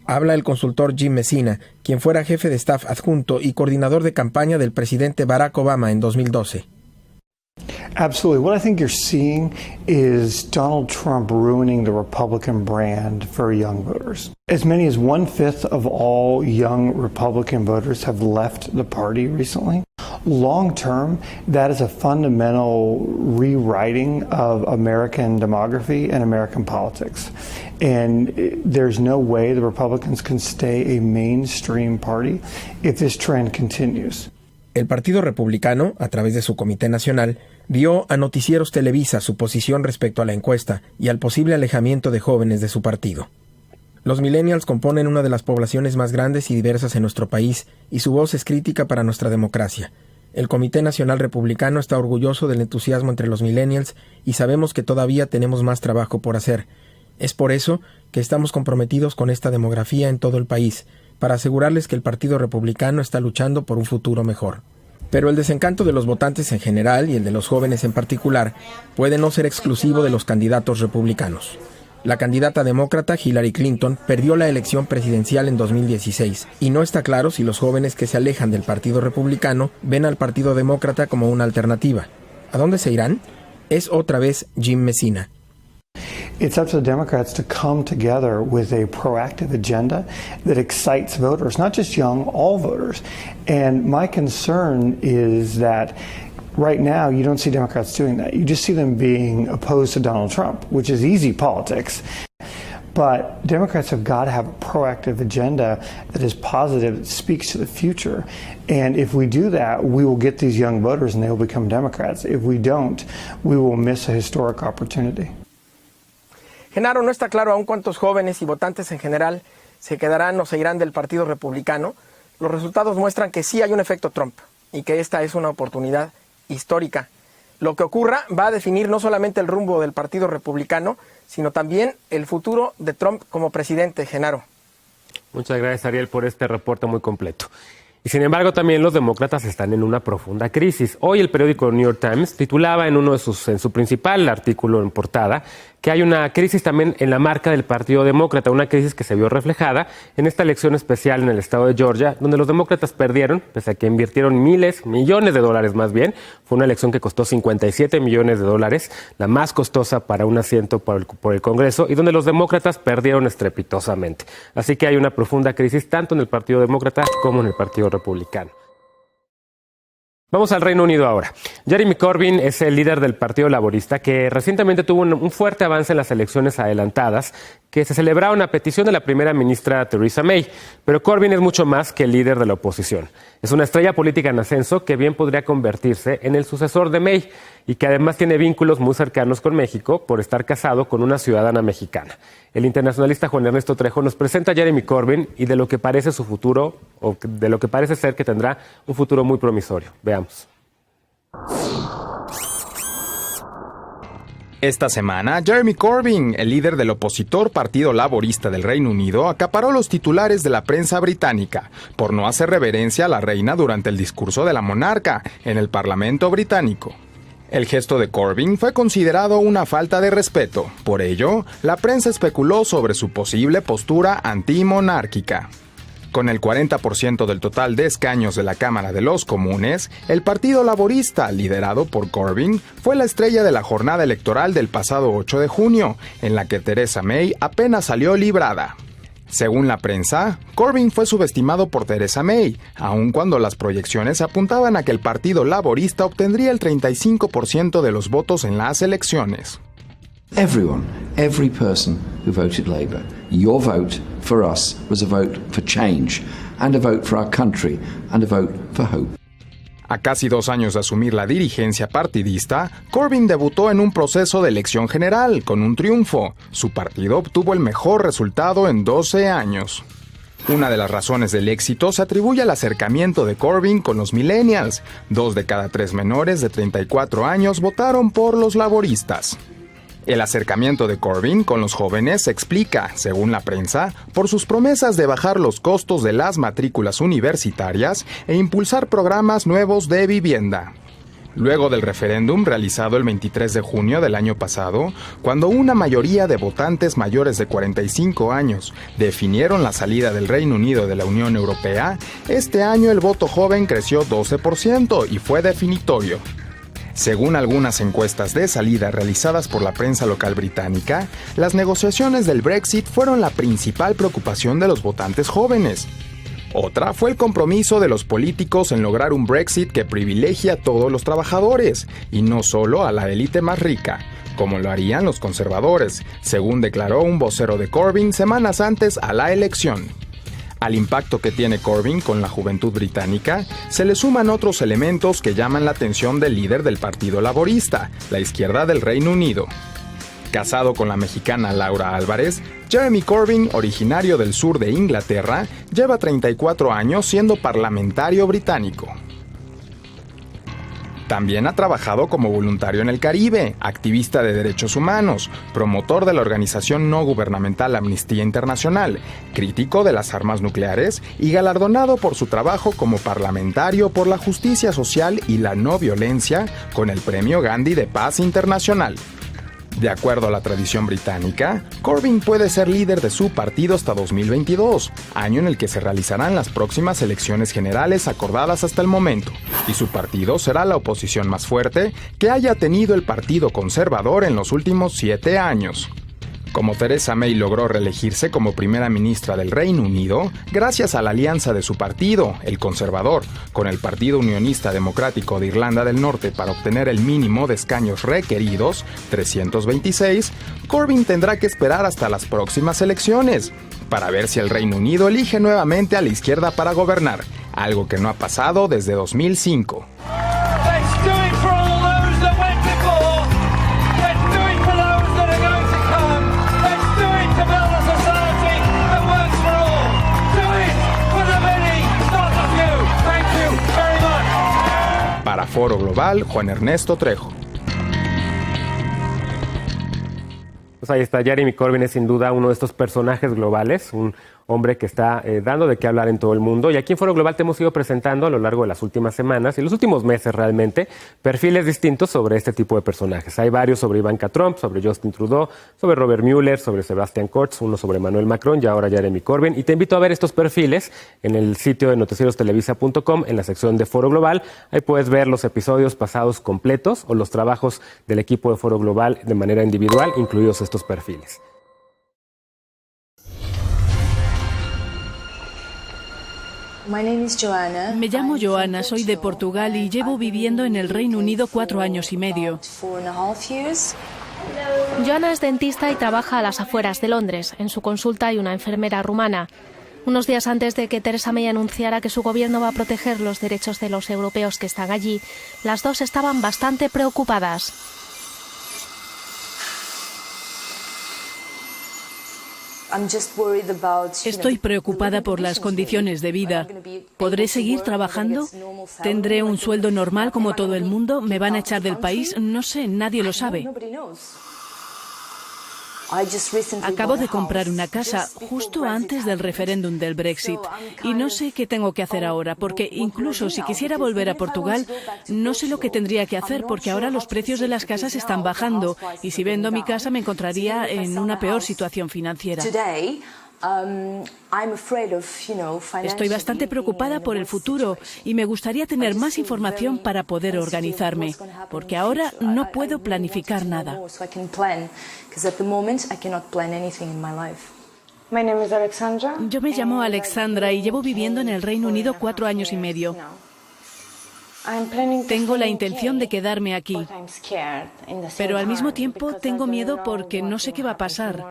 Habla el consultor Jim Messina, quien fuera jefe de staff adjunto y coordinador de campaña del presidente Barack Obama en 2012. Absolutely. What I think you're seeing is Donald Trump ruining the Republican brand for young voters. As many as 1/5 of all young Republican voters have left the party recently. Long term, that is a fundamental rewriting of American demography and American politics. And there's no way the Republicans can stay a mainstream party if this trend continues. El Partido Republicano, a través de su Comité Nacional, dio a Noticieros Televisa su posición respecto a la encuesta y al posible alejamiento de jóvenes de su partido. Los millennials componen una de las poblaciones más grandes y diversas en nuestro país, y su voz es crítica para nuestra democracia. El Comité Nacional Republicano está orgulloso del entusiasmo entre los millennials y sabemos que todavía tenemos más trabajo por hacer. Es por eso que estamos comprometidos con esta demografía en todo el país, para asegurarles que el Partido Republicano está luchando por un futuro mejor. Pero el desencanto de los votantes en general y el de los jóvenes en particular puede no ser exclusivo de los candidatos republicanos. La candidata demócrata Hillary Clinton perdió la elección presidencial en 2016 y no está claro si los jóvenes que se alejan del Partido Republicano ven al Partido Demócrata como una alternativa. ¿A dónde se irán? Es otra vez Jim Messina. It's up to the Democrats to come together with a proactive agenda that excites voters, not just young, all voters. And my concern is that right now you don't see Democrats doing that. You just see them being opposed to Donald Trump, which is easy politics. But Democrats have got to have a proactive agenda that is positive, that speaks to the future. And if we do that, we will get these young voters and they will become Democrats. If we don't, we will miss a historic opportunity. Genaro, no está claro aún cuántos jóvenes y votantes en general se quedarán o se irán del Partido Republicano. Los resultados muestran que sí hay un efecto Trump y que esta es una oportunidad histórica. Lo que ocurra va a definir no solamente el rumbo del Partido Republicano, sino también el futuro de Trump como presidente. Genaro. Muchas gracias, Ariel, por este reporte muy completo. Y sin embargo, también los demócratas están en una profunda crisis. Hoy el periódico New York Times titulaba en su principal artículo en portada que hay una crisis también en la marca del Partido Demócrata, una crisis que se vio reflejada en esta elección especial en el estado de Georgia, donde los demócratas perdieron, pese a que invirtieron millones de dólares más bien. Fue una elección que costó $57 millones, la más costosa para un asiento por el Congreso, y donde los demócratas perdieron estrepitosamente. Así que hay una profunda crisis tanto en el Partido Demócrata como en el Partido Republicano. Vamos al Reino Unido ahora. Jeremy Corbyn es el líder del Partido Laborista que recientemente tuvo un fuerte avance en las elecciones adelantadas que se celebraron a petición de la primera ministra Theresa May. Pero Corbyn es mucho más que el líder de la oposición. Es una estrella política en ascenso que bien podría convertirse en el sucesor de May y que además tiene vínculos muy cercanos con México por estar casado con una ciudadana mexicana. El internacionalista Juan Ernesto Trejo nos presenta a Jeremy Corbyn y de lo que parece su futuro, o de lo que parece ser que tendrá un futuro muy promisorio. Veamos. Esta semana, Jeremy Corbyn, el líder del opositor Partido Laborista del Reino Unido, acaparó los titulares de la prensa británica por no hacer reverencia a la reina durante el discurso de la monarca en el Parlamento británico. El gesto de Corbyn fue considerado una falta de respeto. Por ello, la prensa especuló sobre su posible postura antimonárquica. Con el 40% del total de escaños de la Cámara de los Comunes, el Partido Laborista, liderado por Corbyn, fue la estrella de la jornada electoral del pasado 8 de junio, en la que Theresa May apenas salió librada. Según la prensa, Corbyn fue subestimado por Theresa May, aun cuando las proyecciones apuntaban a que el Partido Laborista obtendría el 35% de los votos en las elecciones. Everyone, every person who voted Labour, your vote for us was a vote for change, and a vote for our country, and a vote for hope. A casi 2 años de asumir la dirigencia partidista, Corbyn debutó en un proceso de elección general con un triunfo. Su partido obtuvo el mejor resultado en 12 años. Una de las razones del éxito se atribuye al acercamiento de Corbyn con los millennials. 2 de cada 3 menores de 34 años votaron por los laboristas. El acercamiento de Corbyn con los jóvenes se explica, según la prensa, por sus promesas de bajar los costos de las matrículas universitarias e impulsar programas nuevos de vivienda. Luego del referéndum realizado el 23 de junio del año pasado, cuando una mayoría de votantes mayores de 45 años definieron la salida del Reino Unido de la Unión Europea, este año el voto joven creció 12% y fue definitorio. Según algunas encuestas de salida realizadas por la prensa local británica, las negociaciones del Brexit fueron la principal preocupación de los votantes jóvenes. Otra fue el compromiso de los políticos en lograr un Brexit que privilegie a todos los trabajadores, y no solo a la élite más rica, como lo harían los conservadores, según declaró un vocero de Corbyn semanas antes a la elección. Al impacto que tiene Corbyn con la juventud británica, se le suman otros elementos que llaman la atención del líder del Partido Laborista, la izquierda del Reino Unido. Casado con la mexicana Laura Álvarez, Jeremy Corbyn, originario del sur de Inglaterra, lleva 34 años siendo parlamentario británico. También ha trabajado como voluntario en el Caribe, activista de derechos humanos, promotor de la organización no gubernamental Amnistía Internacional, crítico de las armas nucleares y galardonado por su trabajo como parlamentario por la justicia social y la no violencia con el Premio Gandhi de Paz Internacional. De acuerdo a la tradición británica, Corbyn puede ser líder de su partido hasta 2022, año en el que se realizarán las próximas elecciones generales acordadas hasta el momento, y su partido será la oposición más fuerte que haya tenido el Partido Conservador en los últimos 7 años. Como Theresa May logró reelegirse como primera ministra del Reino Unido gracias a la alianza de su partido, el Conservador, con el Partido Unionista Democrático de Irlanda del Norte para obtener el mínimo de escaños requeridos, 326, Corbyn tendrá que esperar hasta las próximas elecciones para ver si el Reino Unido elige nuevamente a la izquierda para gobernar, algo que no ha pasado desde 2005. Para Foro Global, Juan Ernesto Trejo. Pues ahí está, Jeremy Corbyn es sin duda uno de estos personajes globales, un hombre que está dando de qué hablar en todo el mundo. Y aquí en Foro Global te hemos ido presentando a lo largo de las últimas semanas y los últimos meses realmente perfiles distintos sobre este tipo de personajes. Hay varios sobre Ivanka Trump, sobre Justin Trudeau, sobre Robert Mueller, sobre Sebastian Kurz, uno sobre Emmanuel Macron y ahora Jeremy Corbyn. Y te invito a ver estos perfiles en el sitio de noticieriostelevisa.com en la sección de Foro Global. Ahí puedes ver los episodios pasados completos o los trabajos del equipo de Foro Global de manera individual, incluidos estos perfiles. Me llamo Joana, soy de Portugal y llevo viviendo en el Reino Unido 4 años y medio. Joana es dentista y trabaja a las afueras de Londres. En su consulta hay una enfermera rumana. Unos días antes de que Theresa May anunciara que su gobierno va a proteger los derechos de los europeos que están allí, las dos estaban bastante preocupadas. Estoy preocupada por las condiciones de vida. ¿Podré seguir trabajando? ¿Tendré un sueldo normal como todo el mundo? ¿Me van a echar del país? No sé, nadie lo sabe. Acabo de comprar una casa justo antes del referéndum del Brexit y no sé qué tengo que hacer ahora, porque incluso si quisiera volver a Portugal, no sé lo que tendría que hacer porque ahora los precios de las casas están bajando y si vendo mi casa me encontraría en una peor situación financiera. Estoy bastante preocupada por el futuro y me gustaría tener más información para poder organizarme, porque ahora no puedo planificar nada. Yo me llamo Alexandra y llevo viviendo en el Reino Unido 4 años y medio. Tengo la intención de quedarme aquí, pero al mismo tiempo tengo miedo porque no sé qué va a pasar.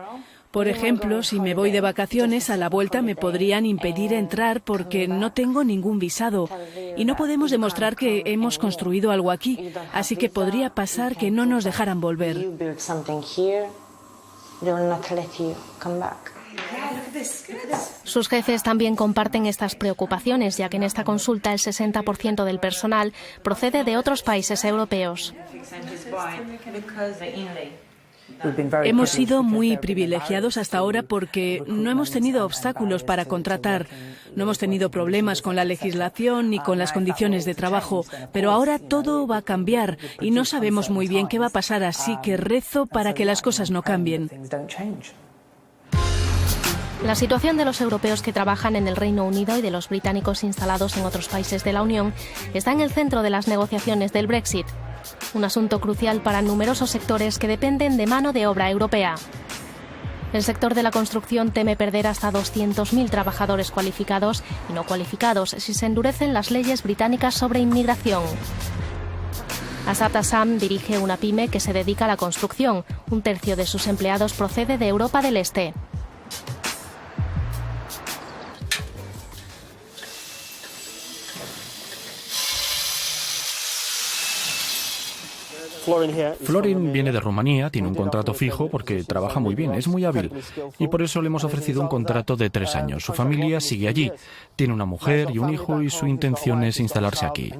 Por ejemplo, si me voy de vacaciones, a la vuelta me podrían impedir entrar porque no tengo ningún visado y no podemos demostrar que hemos construido algo aquí, así que podría pasar que no nos dejaran volver. Sus jefes también comparten estas preocupaciones, ya que en esta consulta el 60% del personal procede de otros países europeos. Hemos sido muy privilegiados hasta ahora porque no hemos tenido obstáculos para contratar, no hemos tenido problemas con la legislación ni con las condiciones de trabajo, pero ahora todo va a cambiar y no sabemos muy bien qué va a pasar, así que rezo para que las cosas no cambien. La situación de los europeos que trabajan en el Reino Unido y de los británicos instalados en otros países de la Unión está en el centro de las negociaciones del Brexit. Un asunto crucial para numerosos sectores que dependen de mano de obra europea. El sector de la construcción teme perder hasta 200.000 trabajadores cualificados y no cualificados si se endurecen las leyes británicas sobre inmigración. Asad Assam dirige una pyme que se dedica a la construcción. Un tercio de sus empleados procede de Europa del Este. Florin viene de Rumanía, tiene un contrato fijo porque trabaja muy bien, es muy hábil y por eso le hemos ofrecido un contrato de 3 años. Su familia sigue allí, tiene una mujer y un hijo y su intención es instalarse aquí.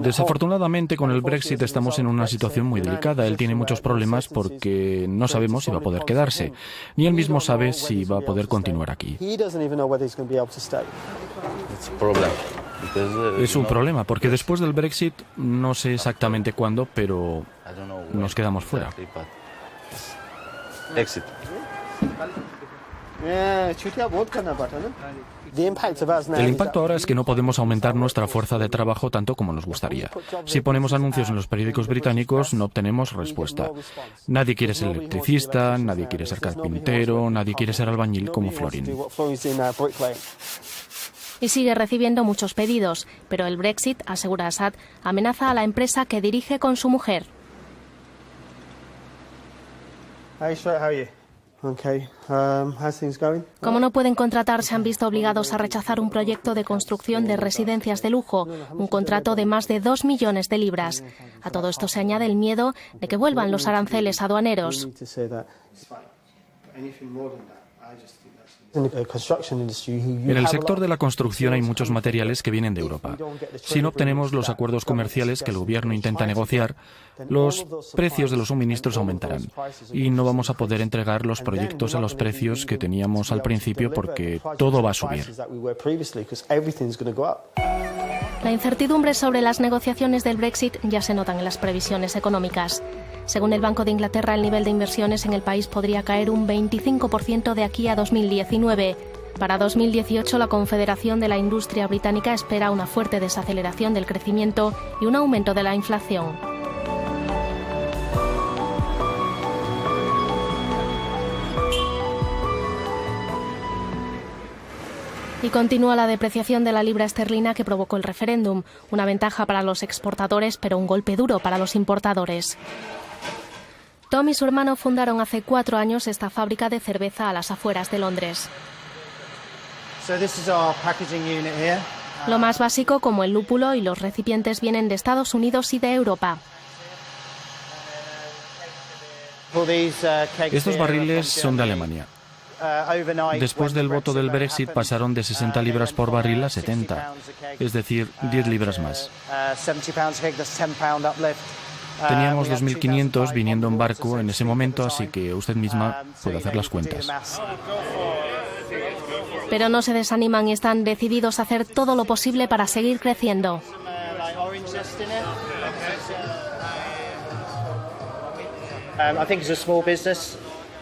Desafortunadamente con el Brexit estamos en una situación muy delicada. Él tiene muchos problemas porque no sabemos si va a poder quedarse, ni él mismo sabe si va a poder continuar aquí. Es un problema, porque después del Brexit, no sé exactamente cuándo, pero nos quedamos fuera. El impacto ahora es que no podemos aumentar nuestra fuerza de trabajo tanto como nos gustaría. Si ponemos anuncios en los periódicos británicos, no obtenemos respuesta. Nadie quiere ser electricista, nadie quiere ser carpintero, nadie quiere ser albañil como Florin. Y sigue recibiendo muchos pedidos, pero el Brexit, asegura Assad, amenaza a la empresa que dirige con su mujer. Como no pueden contratar, se han visto obligados a rechazar un proyecto de construcción de residencias de lujo, un contrato de más de 2 millones de libras. A todo esto se añade el miedo de que vuelvan los aranceles aduaneros. En el sector de la construcción hay muchos materiales que vienen de Europa. Si no obtenemos los acuerdos comerciales que el gobierno intenta negociar, los precios de los suministros aumentarán y no vamos a poder entregar los proyectos a los precios que teníamos al principio porque todo va a subir. La incertidumbre sobre las negociaciones del Brexit ya se notan en las previsiones económicas. Según el Banco de Inglaterra, el nivel de inversiones en el país podría caer un 25% de aquí a 2019. Para 2018, la Confederación de la Industria Británica espera una fuerte desaceleración del crecimiento y un aumento de la inflación. Y continúa la depreciación de la libra esterlina que provocó el referéndum, una ventaja para los exportadores, pero un golpe duro para los importadores. Tom y su hermano fundaron hace 4 años esta fábrica de cerveza a las afueras de Londres. Lo más básico, como el lúpulo y los recipientes, vienen de Estados Unidos y de Europa. Estos barriles son de Alemania. Después del voto del Brexit pasaron de 60 libras por barril a 70, es decir, 10 libras más. Teníamos 2.500 viniendo en barco en ese momento, así que usted misma puede hacer las cuentas. Pero no se desaniman y están decididos a hacer todo lo posible para seguir creciendo.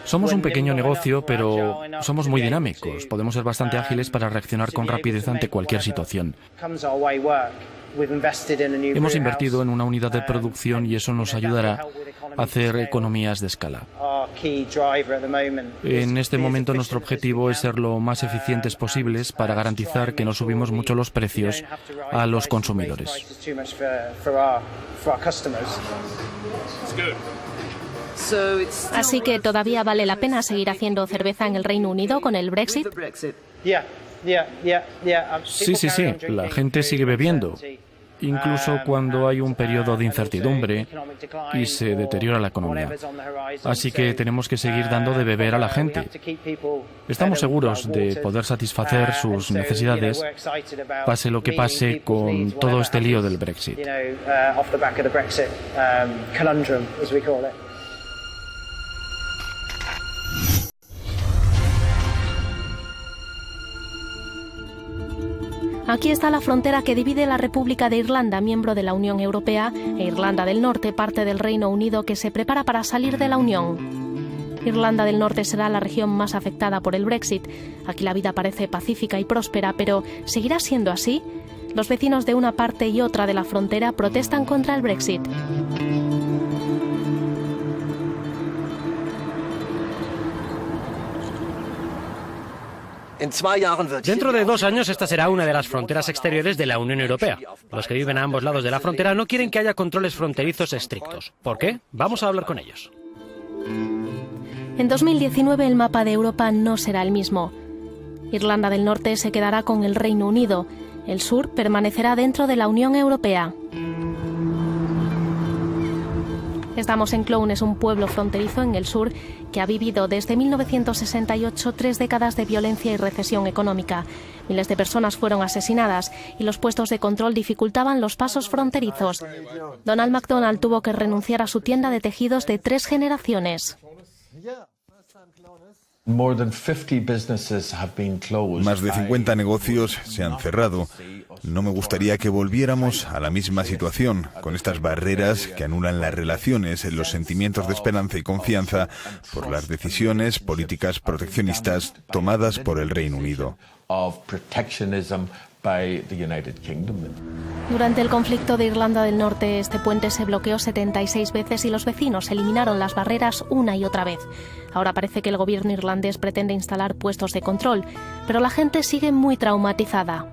Somos un pequeño negocio, pero somos muy dinámicos. Podemos ser bastante ágiles para reaccionar con rapidez ante cualquier situación. Hemos invertido en una unidad de producción y eso nos ayudará a hacer economías de escala. En este momento nuestro objetivo es ser lo más eficientes posibles para garantizar que no subimos mucho los precios a los consumidores. Así que todavía vale la pena seguir haciendo cerveza en el Reino Unido con el Brexit. Sí, la gente sigue bebiendo, incluso cuando hay un periodo de incertidumbre y se deteriora la economía. Así que tenemos que seguir dando de beber a la gente. Estamos seguros de poder satisfacer sus necesidades, pase lo que pase con todo este lío del Brexit. Aquí está la frontera que divide la República de Irlanda, miembro de la Unión Europea, e Irlanda del Norte, parte del Reino Unido que se prepara para salir de la Unión. Irlanda del Norte será la región más afectada por el Brexit. Aquí la vida parece pacífica y próspera, pero ¿seguirá siendo así? Los vecinos de una parte y otra de la frontera protestan contra el Brexit. Dentro de 2 años esta será una de las fronteras exteriores de la Unión Europea. Los que viven a ambos lados de la frontera no quieren que haya controles fronterizos estrictos. ¿Por qué? Vamos a hablar con ellos. En 2019 el mapa de Europa no será el mismo. Irlanda del Norte se quedará con el Reino Unido. El sur permanecerá dentro de la Unión Europea. Estamos en Clones, un pueblo fronterizo en el sur que ha vivido desde 1968 3 décadas de violencia y recesión económica. Miles de personas fueron asesinadas y los puestos de control dificultaban los pasos fronterizos. Donald MacDonald tuvo que renunciar a su tienda de tejidos de 3 generaciones. Más de 50 negocios se han cerrado. No me gustaría que volviéramos a la misma situación, con estas barreras que anulan las relaciones, los sentimientos de esperanza y confianza por las decisiones políticas proteccionistas tomadas por el Reino Unido. Durante el conflicto de Irlanda del Norte, este puente se bloqueó 76 veces y los vecinos eliminaron las barreras una y otra vez. Ahora parece que el gobierno irlandés pretende instalar puestos de control, pero la gente sigue muy traumatizada.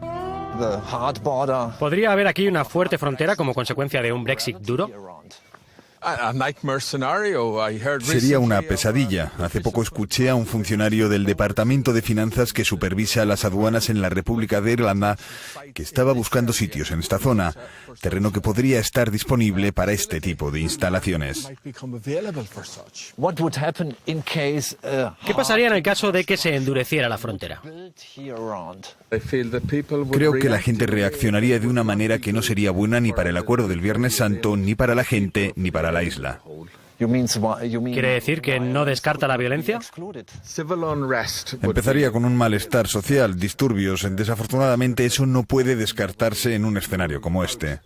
¿Podría haber aquí una fuerte frontera como consecuencia de un Brexit duro? Sería una pesadilla. Hace poco escuché a un funcionario del Departamento de Finanzas que supervisa las aduanas en la República de Irlanda que estaba buscando sitios en esta zona, terreno que podría estar disponible para este tipo de instalaciones. ¿Qué pasaría en el caso de que se endureciera la frontera? Creo que la gente reaccionaría de una manera que no sería buena ni para el acuerdo del Viernes Santo, ni para la gente, ni para la isla. ¿Quiere decir que no descarta la violencia? Empezaría con un malestar social, disturbios. Desafortunadamente, eso no puede descartarse en un escenario como este.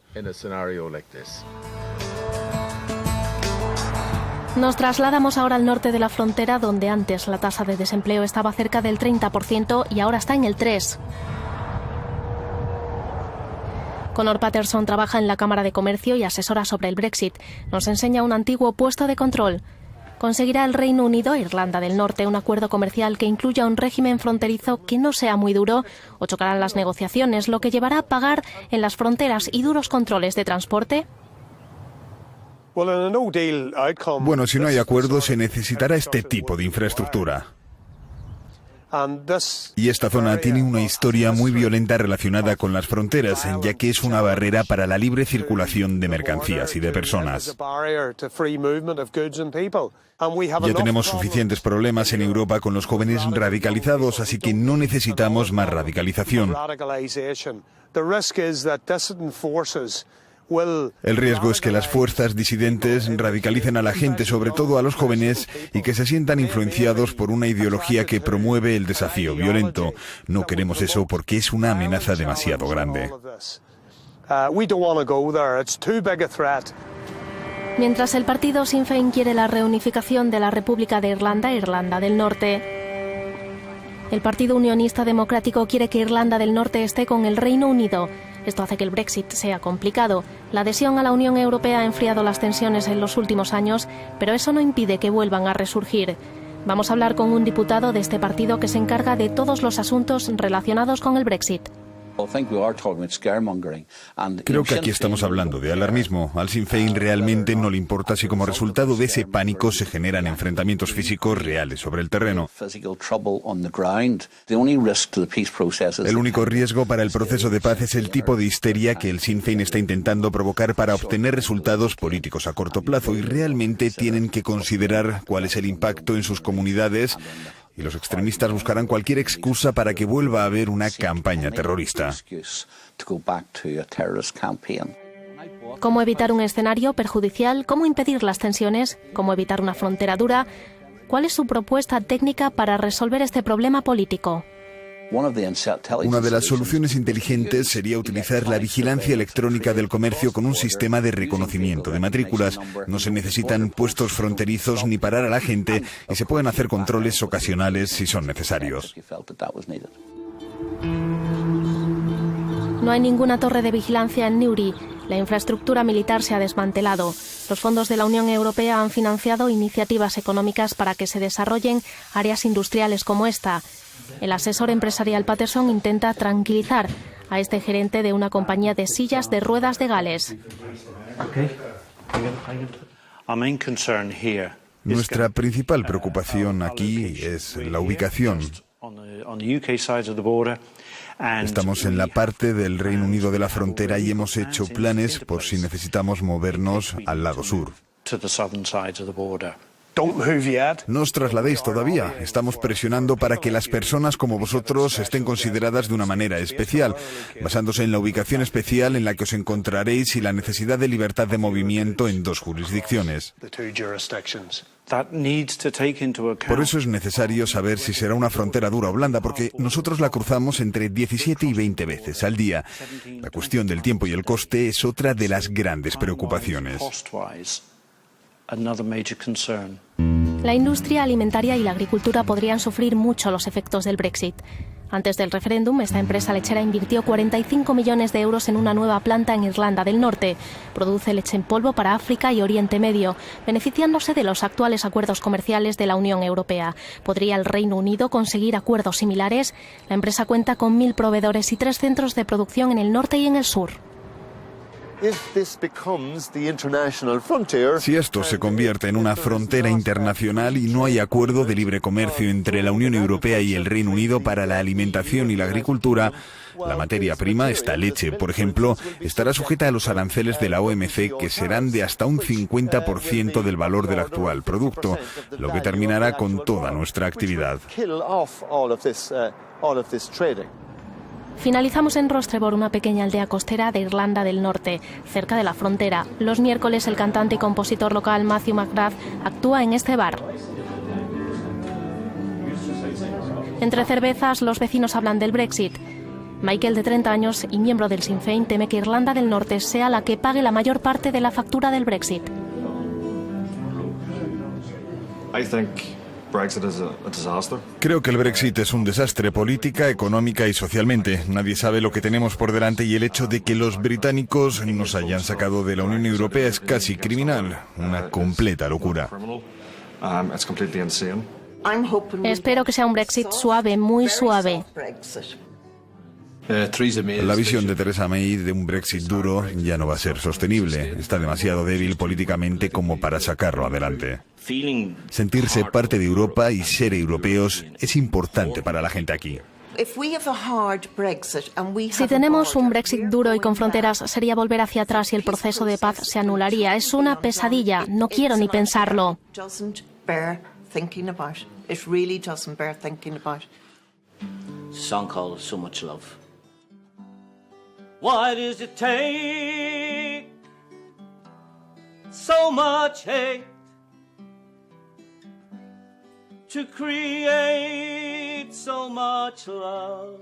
Nos trasladamos ahora al norte de la frontera, donde antes la tasa de desempleo estaba cerca del 30% y ahora está en el 3%. Conor Patterson trabaja en la Cámara de Comercio y asesora sobre el Brexit. Nos enseña un antiguo puesto de control. ¿Conseguirá el Reino Unido e Irlanda del Norte un acuerdo comercial que incluya un régimen fronterizo que no sea muy duro? ¿O chocarán las negociaciones, lo que llevará a pagar en las fronteras y duros controles de transporte? Bueno, si no hay acuerdo, se necesitará este tipo de infraestructura. Y esta zona tiene una historia muy violenta relacionada con las fronteras, ya que es una barrera para la libre circulación de mercancías y de personas. Ya tenemos suficientes problemas en Europa con los jóvenes radicalizados, así que no necesitamos más radicalización. El riesgo es que las fuerzas disidentes radicalicen a la gente, sobre todo a los jóvenes, y que se sientan influenciados por una ideología que promueve el desafío violento. No queremos eso porque es una amenaza demasiado grande. Mientras el partido Sinn Féin quiere la reunificación de la República de Irlanda e Irlanda del Norte, el Partido Unionista Democrático quiere que Irlanda del Norte esté con el Reino Unido. Esto hace que el Brexit sea complicado. La adhesión a la Unión Europea ha enfriado las tensiones en los últimos años, pero eso no impide que vuelvan a resurgir. Vamos a hablar con un diputado de este partido que se encarga de todos los asuntos relacionados con el Brexit. Creo que aquí estamos hablando de alarmismo. Al Sinn Féin realmente no le importa si como resultado de ese pánico se generan enfrentamientos físicos reales sobre el terreno. El único riesgo para el proceso de paz es el tipo de histeria que el Sinn Féin está intentando provocar para obtener resultados políticos a corto plazo, y realmente tienen que considerar cuál es el impacto en sus comunidades. Y los extremistas buscarán cualquier excusa para que vuelva a haber una campaña terrorista. ¿Cómo evitar un escenario perjudicial? ¿Cómo impedir las tensiones? ¿Cómo evitar una frontera dura? ¿Cuál es su propuesta técnica para resolver este problema político? Una de las soluciones inteligentes sería utilizar la vigilancia electrónica del comercio con un sistema de reconocimiento de matrículas. No se necesitan puestos fronterizos ni parar a la gente, y se pueden hacer controles ocasionales si son necesarios. No hay ninguna torre de vigilancia en Newry. La infraestructura militar se ha desmantelado. Los fondos de la Unión Europea han financiado iniciativas económicas para que se desarrollen áreas industriales como esta. El asesor empresarial Patterson intenta tranquilizar a este gerente de una compañía de sillas de ruedas de Gales. Nuestra principal preocupación aquí es la ubicación. Estamos en la parte del Reino Unido de la frontera y hemos hecho planes por si necesitamos movernos al lado sur. No os trasladéis todavía. Estamos presionando para que las personas como vosotros estén consideradas de una manera especial, basándose en la ubicación especial en la que os encontraréis y la necesidad de libertad de movimiento en 2 jurisdicciones. Por eso es necesario saber si será una frontera dura o blanda, porque nosotros la cruzamos entre 17 y 20 veces al día. La cuestión del tiempo y el coste es otra de las grandes preocupaciones. La industria alimentaria y la agricultura podrían sufrir mucho los efectos del Brexit. Antes del referéndum, esta empresa lechera invirtió 45 millones de euros en una nueva planta en Irlanda del Norte. Produce leche en polvo para África y Oriente Medio, beneficiándose de los actuales acuerdos comerciales de la Unión Europea. ¿Podría el Reino Unido conseguir acuerdos similares? La empresa cuenta con 1.000 proveedores y 3 centros de producción en el norte y en el sur. Si esto se convierte en una frontera internacional y no hay acuerdo de libre comercio entre la Unión Europea y el Reino Unido para la alimentación y la agricultura, la materia prima, esta leche, por ejemplo, estará sujeta a los aranceles de la OMC, que serán de hasta un 50% del valor del actual producto, lo que terminará con toda nuestra actividad. Finalizamos en Rostrevor, una pequeña aldea costera de Irlanda del Norte, cerca de la frontera. Los miércoles el cantante y compositor local Matthew McGrath actúa en este bar. Entre cervezas, los vecinos hablan del Brexit. Michael, de 30 años y miembro del Sinn Féin, teme que Irlanda del Norte sea la que pague la mayor parte de la factura del Brexit. Creo que el Brexit es un desastre política, económica y socialmente. Nadie sabe lo que tenemos por delante y el hecho de que los británicos nos hayan sacado de la Unión Europea es casi criminal. Una completa locura. Espero que sea un Brexit suave, muy suave. La visión de Theresa May de un Brexit duro ya no va a ser sostenible. Está demasiado débil políticamente como para sacarlo adelante. Sentirse parte de Europa y ser europeos es importante para la gente aquí. Si tenemos un Brexit duro y con fronteras, sería volver hacia atrás y el proceso de paz se anularía. Es una pesadilla. No quiero ni pensarlo. Why does it take so much hate to create so much love?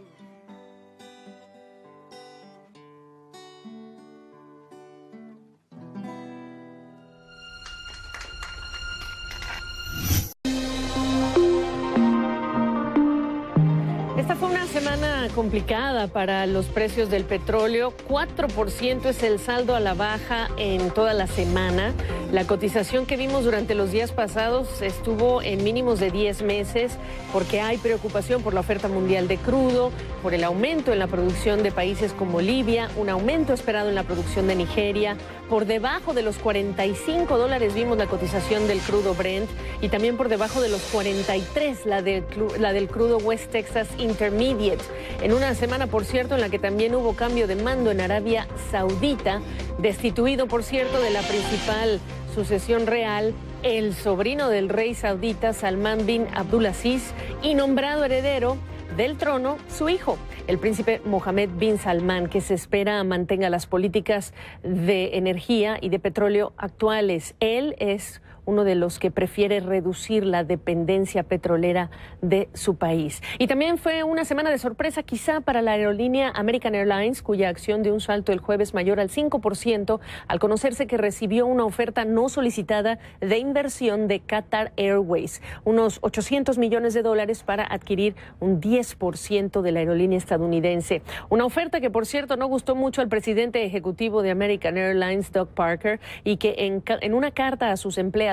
Esta fue una semana complicada para los precios del petróleo. 4% es el saldo a la baja en toda la semana. La cotización que vimos durante los días pasados estuvo en mínimos de 10 meses porque hay preocupación por la oferta mundial de crudo, por el aumento en la producción de países como Libia, un aumento esperado en la producción de Nigeria. Por debajo de los $45 vimos la cotización del crudo Brent y también por debajo de los 43 la del crudo West Texas Intermediate. En una semana, por cierto, en la que también hubo cambio de mando en Arabia Saudita, destituido, por cierto, de la principal sucesión real, el sobrino del rey saudita Salman bin Abdulaziz, y nombrado heredero del trono su hijo, el príncipe Mohammed bin Salman, que se espera mantenga las políticas de energía y de petróleo actuales. Él es uno de los que prefiere reducir la dependencia petrolera de su país. Y también fue una semana de sorpresa quizá para la aerolínea American Airlines, cuya acción dio un salto el jueves mayor al 5% al conocerse que recibió una oferta no solicitada de inversión de Qatar Airways, unos $800 millones para adquirir un 10% de la aerolínea estadounidense. Una oferta que, por cierto, no gustó mucho al presidente ejecutivo de American Airlines, Doug Parker, y que en una carta a sus empleados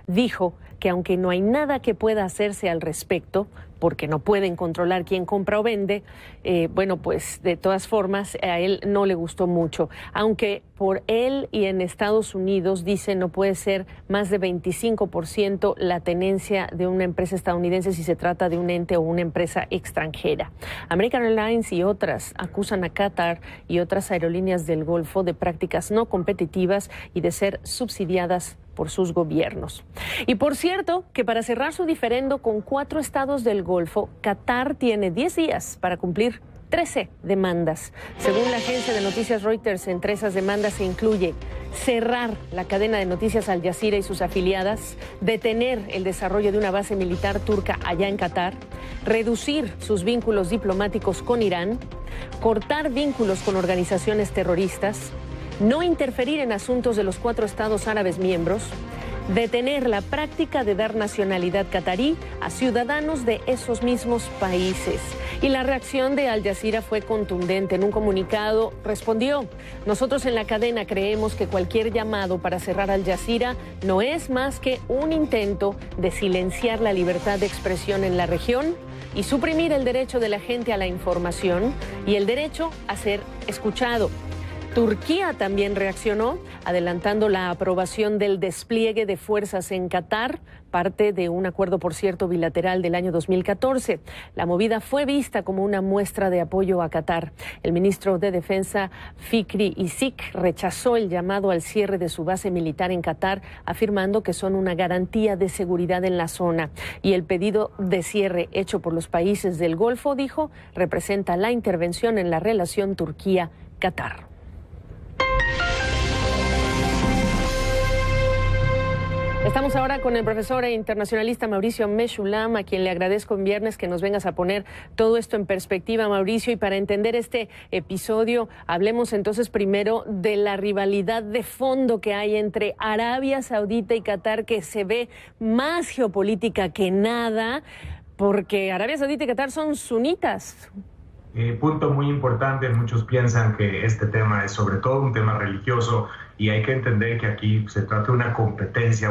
dijo que aunque no hay nada que pueda hacerse al respecto, porque no pueden controlar quién compra o vende, bueno, pues de todas formas a él no le gustó mucho. Aunque por él y en Estados Unidos, dice, no puede ser más de 25% la tenencia de una empresa estadounidense si se trata de un ente o una empresa extranjera. American Airlines y otras acusan a Qatar y otras aerolíneas del Golfo de prácticas no competitivas y de ser subsidiadas por sus gobiernos. Y por cierto, que para cerrar su diferendo con 4 estados del Golfo, Qatar tiene 10 días para cumplir 13 demandas. Según la agencia de noticias Reuters, entre esas demandas se incluye cerrar la cadena de noticias Al Jazeera y sus afiliadas, detener el desarrollo de una base militar turca allá en Qatar, reducir sus vínculos diplomáticos con Irán, cortar vínculos con organizaciones terroristas, no interferir en asuntos de los 4 estados árabes miembros, detener la práctica de dar nacionalidad catarí a ciudadanos de esos mismos países. Y la reacción de Al Jazeera fue contundente. En un comunicado respondió: nosotros en la cadena creemos que cualquier llamado para cerrar Al Jazeera no es más que un intento de silenciar la libertad de expresión en la región y suprimir el derecho de la gente a la información y el derecho a ser escuchado. Turquía también reaccionó, adelantando la aprobación del despliegue de fuerzas en Qatar, parte de un acuerdo, por cierto, bilateral del año 2014. La movida fue vista como una muestra de apoyo a Qatar. El ministro de Defensa, Fikri Isik, rechazó el llamado al cierre de su base militar en Qatar, afirmando que son una garantía de seguridad en la zona. Y el pedido de cierre hecho por los países del Golfo, dijo, representa la intervención en la relación Turquía-Qatar. Estamos ahora con el profesor e internacionalista Mauricio Meshulam, a quien le agradezco en viernes que nos vengas a poner todo esto en perspectiva, Mauricio. Y para entender este episodio, hablemos entonces primero de la rivalidad de fondo que hay entre Arabia Saudita y Qatar, que se ve más geopolítica que nada, porque Arabia Saudita y Qatar son sunitas. Punto muy importante, muchos piensan que este tema es sobre todo un tema religioso y hay que entender que aquí se trata de una competencia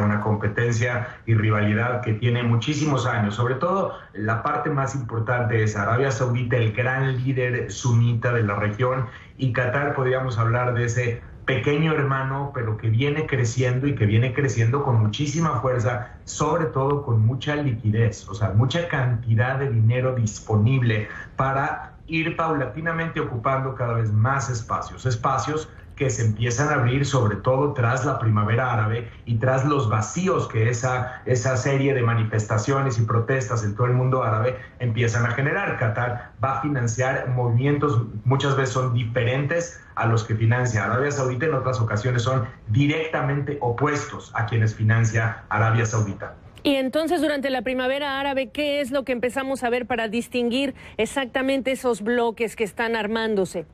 y rivalidad que tiene muchísimos años. Sobre todo la parte más importante es Arabia Saudita, el gran líder sunita de la región, y Qatar, podríamos hablar de ese pequeño hermano, pero que viene creciendo y que viene creciendo con muchísima fuerza, sobre todo con mucha liquidez, o sea, mucha cantidad de dinero disponible para ir paulatinamente ocupando cada vez más espacios que se empiezan a abrir, sobre todo tras la primavera árabe y tras los vacíos que esa serie de manifestaciones y protestas en todo el mundo árabe empiezan a generar. Qatar va a financiar movimientos, muchas veces son diferentes a los que financia Arabia Saudita, en otras ocasiones son directamente opuestos a quienes financia Arabia Saudita. Y entonces, durante la primavera árabe, ¿qué es lo que empezamos a ver para distinguir exactamente esos bloques que están armándose?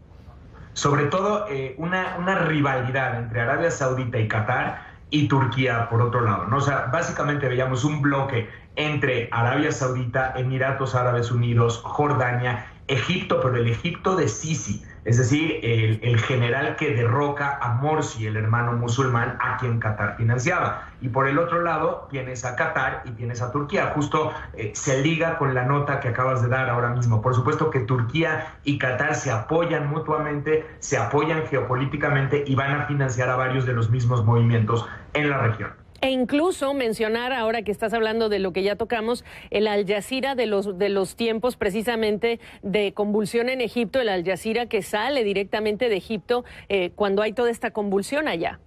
Sobre todo una rivalidad entre Arabia Saudita y Qatar y Turquía por otro lado, ¿no? O sea, básicamente veíamos un bloque entre Arabia Saudita, Emiratos Árabes Unidos, Jordania, Egipto, pero el Egipto de Sisi, es decir, el general que derroca a Morsi, el hermano musulmán, a quien Qatar financiaba. Y por el otro lado tienes a Qatar y tienes a Turquía. Justo se liga con la nota que acabas de dar ahora mismo. Por supuesto que Turquía y Qatar se apoyan mutuamente, se apoyan geopolíticamente y van a financiar a varios de los mismos movimientos en la región. E incluso mencionar, ahora que estás hablando de lo que ya tocamos, el Al Jazeera de los tiempos precisamente de convulsión en Egipto, el Al Jazeera que sale directamente de Egipto cuando hay toda esta convulsión allá.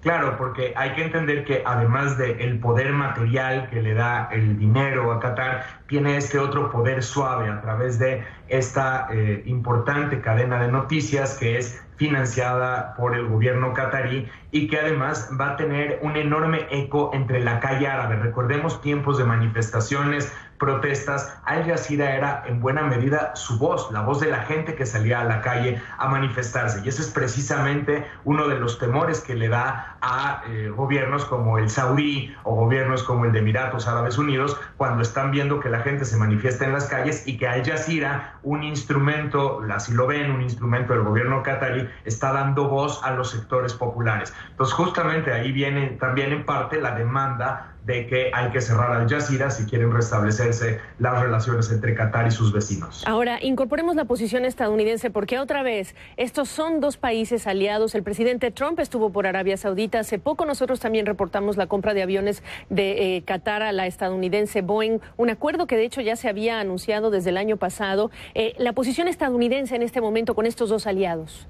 Claro, porque hay que entender que además del poder material que le da el dinero a Qatar, tiene este otro poder suave a través de esta importante cadena de noticias que es financiada por el gobierno qatarí y que además va a tener un enorme eco entre la calle árabe. Recordemos tiempos de manifestaciones, protestas. Al Jazeera era en buena medida su voz, la voz de la gente que salía a la calle a manifestarse. Y ese es precisamente uno de los temores que le da a gobiernos como el saudí o gobiernos como el de Emiratos Árabes Unidos, cuando están viendo que la gente se manifiesta en las calles y que Al Jazeera, un instrumento, así lo ven, un instrumento del gobierno qatarí, está dando voz a los sectores populares. Entonces justamente ahí viene también en parte la demanda de que hay que cerrar Al Jazeera si quieren restablecerse las relaciones entre Qatar y sus vecinos. Ahora, incorporemos la posición estadounidense, porque otra vez, estos son dos países aliados. El presidente Trump estuvo por Arabia Saudita. Hace poco nosotros también reportamos la compra de aviones de Qatar a la estadounidense Boeing, un acuerdo que de hecho ya se había anunciado desde el año pasado. La posición estadounidense en este momento con estos dos aliados.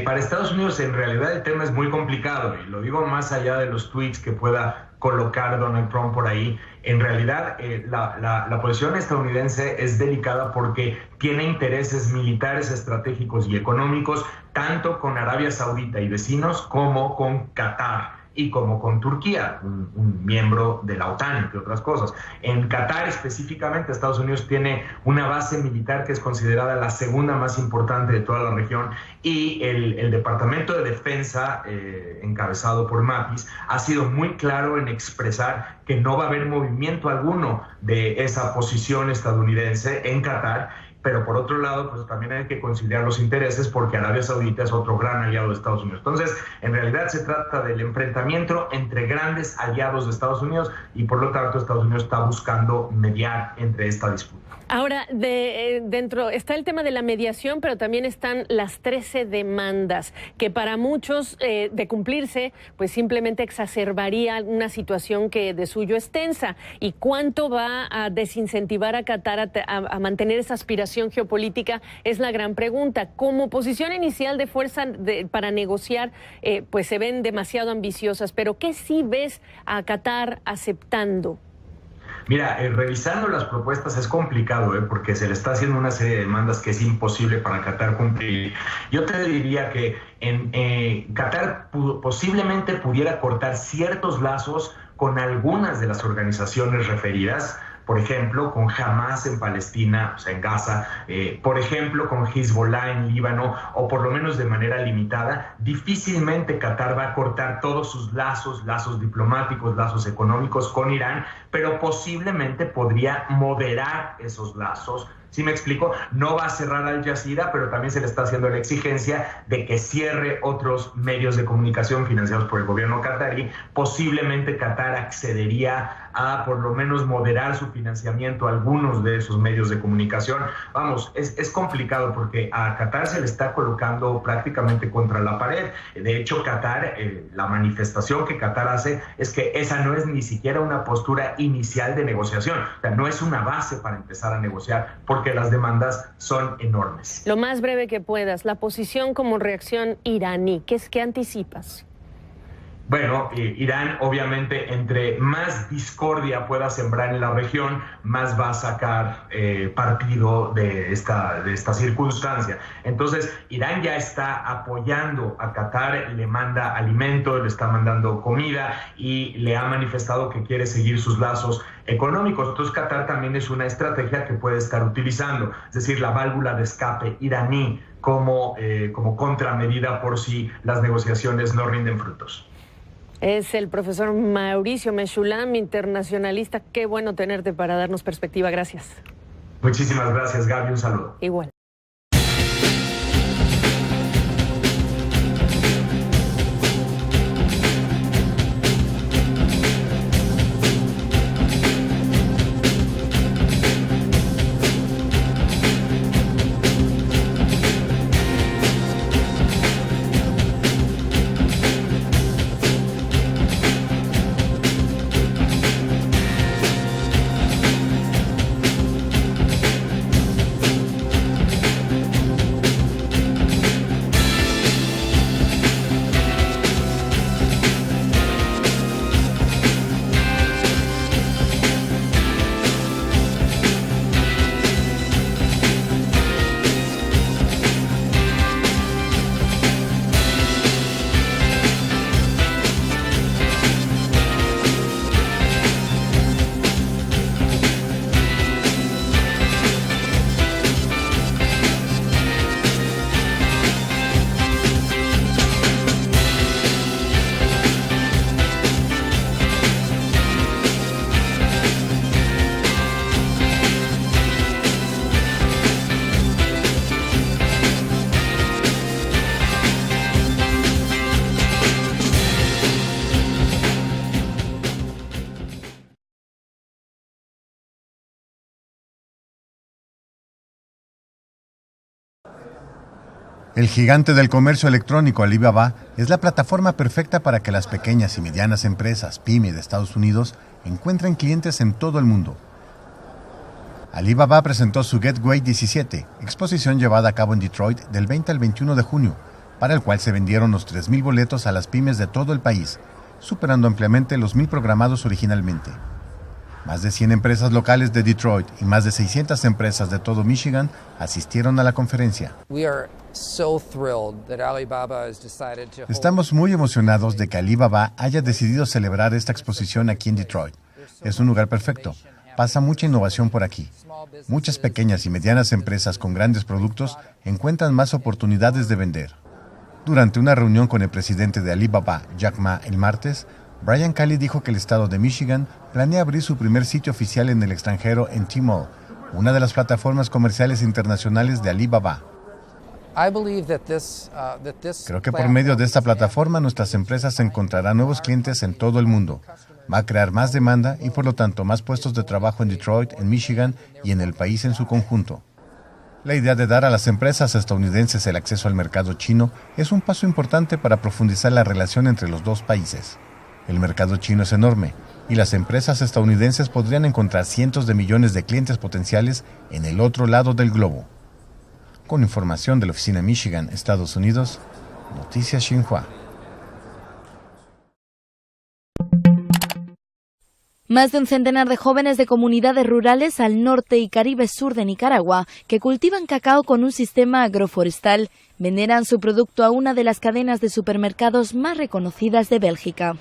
Para Estados Unidos en realidad el tema es muy complicado, y lo digo más allá de los tweets que pueda colocar Donald Trump por ahí. En realidad la posición estadounidense es delicada porque tiene intereses militares, estratégicos y económicos tanto con Arabia Saudita y vecinos como con Qatar y como con Turquía, un miembro de la OTAN, entre otras cosas. En Qatar específicamente, Estados Unidos tiene una base militar que es considerada la segunda más importante de toda la región, y el Departamento de Defensa, encabezado por Mattis, ha sido muy claro en expresar que no va a haber movimiento alguno de esa posición estadounidense en Qatar. Pero por otro lado, pues también hay que conciliar los intereses porque Arabia Saudita es otro gran aliado de Estados Unidos. Entonces, en realidad se trata del enfrentamiento entre grandes aliados de Estados Unidos, y por lo tanto Estados Unidos está buscando mediar entre esta disputa. Ahora, dentro está el tema de la mediación, pero también están las 13 demandas, que para muchos, de cumplirse, pues simplemente exacerbaría una situación que de suyo es tensa. ¿Y cuánto va a desincentivar a Qatar a mantener esa aspiración geopolítica? Es la gran pregunta. Como posición inicial de fuerza para negociar, pues se ven demasiado ambiciosas, pero ¿qué sí ves a Qatar aceptando? Mira, revisando las propuestas es complicado, porque se le está haciendo una serie de demandas que es imposible para Qatar cumplir. Yo te diría que Qatar posiblemente pudiera cortar ciertos lazos con algunas de las organizaciones referidas, por ejemplo, con Hamas en Palestina, o sea, en Gaza, por ejemplo, con Hezbollah en Líbano, o por lo menos de manera limitada. Difícilmente Qatar va a cortar todos sus lazos diplomáticos, lazos económicos con Irán, pero posiblemente podría moderar esos lazos. ¿Sí me explico? No va a cerrar Al Jazeera, pero también se le está haciendo la exigencia de que cierre otros medios de comunicación financiados por el gobierno qatarí. Posiblemente Qatar accedería a por lo menos moderar su financiamiento a algunos de esos medios de comunicación. Vamos, es complicado porque a Qatar se le está colocando prácticamente contra la pared. De hecho, Qatar, la manifestación que Qatar hace es que esa no es ni siquiera una postura inicial de negociación. O sea, no es una base para empezar a negociar, porque las demandas son enormes. Lo más breve que puedas, la posición como reacción iraní, ¿qué anticipas? Bueno, Irán obviamente entre más discordia pueda sembrar en la región, más va a sacar partido de esta circunstancia. Entonces, Irán ya está apoyando a Qatar, le manda alimento, le está mandando comida y le ha manifestado que quiere seguir sus lazos económicos. Entonces, Qatar también es una estrategia que puede estar utilizando, es decir, la válvula de escape iraní como contramedida por si las negociaciones no rinden frutos. Es el profesor Mauricio Meshulam, internacionalista. Qué bueno tenerte para darnos perspectiva. Gracias. Muchísimas gracias, Gaby. Un saludo. Igual. El gigante del comercio electrónico Alibaba es la plataforma perfecta para que las pequeñas y medianas empresas PYME de Estados Unidos encuentren clientes en todo el mundo. Alibaba presentó su Gateway 17, exposición llevada a cabo en Detroit del 20 al 21 de junio, para el cual se vendieron los 3.000 boletos a las pymes de todo el país, superando ampliamente los 1.000 programados originalmente. Más de 100 empresas locales de Detroit y más de 600 empresas de todo Michigan asistieron a la conferencia. Estamos muy emocionados de que Alibaba haya decidido celebrar esta exposición aquí en Detroit. Es un lugar perfecto. Pasa mucha innovación por aquí. Muchas pequeñas y medianas empresas con grandes productos encuentran más oportunidades de vender. Durante una reunión con el presidente de Alibaba, Jack Ma, el martes, Brian Calley dijo que el estado de Michigan planea abrir su primer sitio oficial en el extranjero en Tmall, una de las plataformas comerciales internacionales de Alibaba. Creo que por medio de esta plataforma nuestras empresas encontrarán nuevos clientes en todo el mundo. Va a crear más demanda y por lo tanto más puestos de trabajo en Detroit, en Michigan y en el país en su conjunto. La idea de dar a las empresas estadounidenses el acceso al mercado chino es un paso importante para profundizar la relación entre los dos países. El mercado chino es enorme y las empresas estadounidenses podrían encontrar cientos de millones de clientes potenciales en el otro lado del globo. Con información de la oficina Michigan, Estados Unidos, Noticias Xinhua. Más de un centenar de jóvenes de comunidades rurales al norte y Caribe sur de Nicaragua, que cultivan cacao con un sistema agroforestal, venderán su producto a una de las cadenas de supermercados más reconocidas de Bélgica.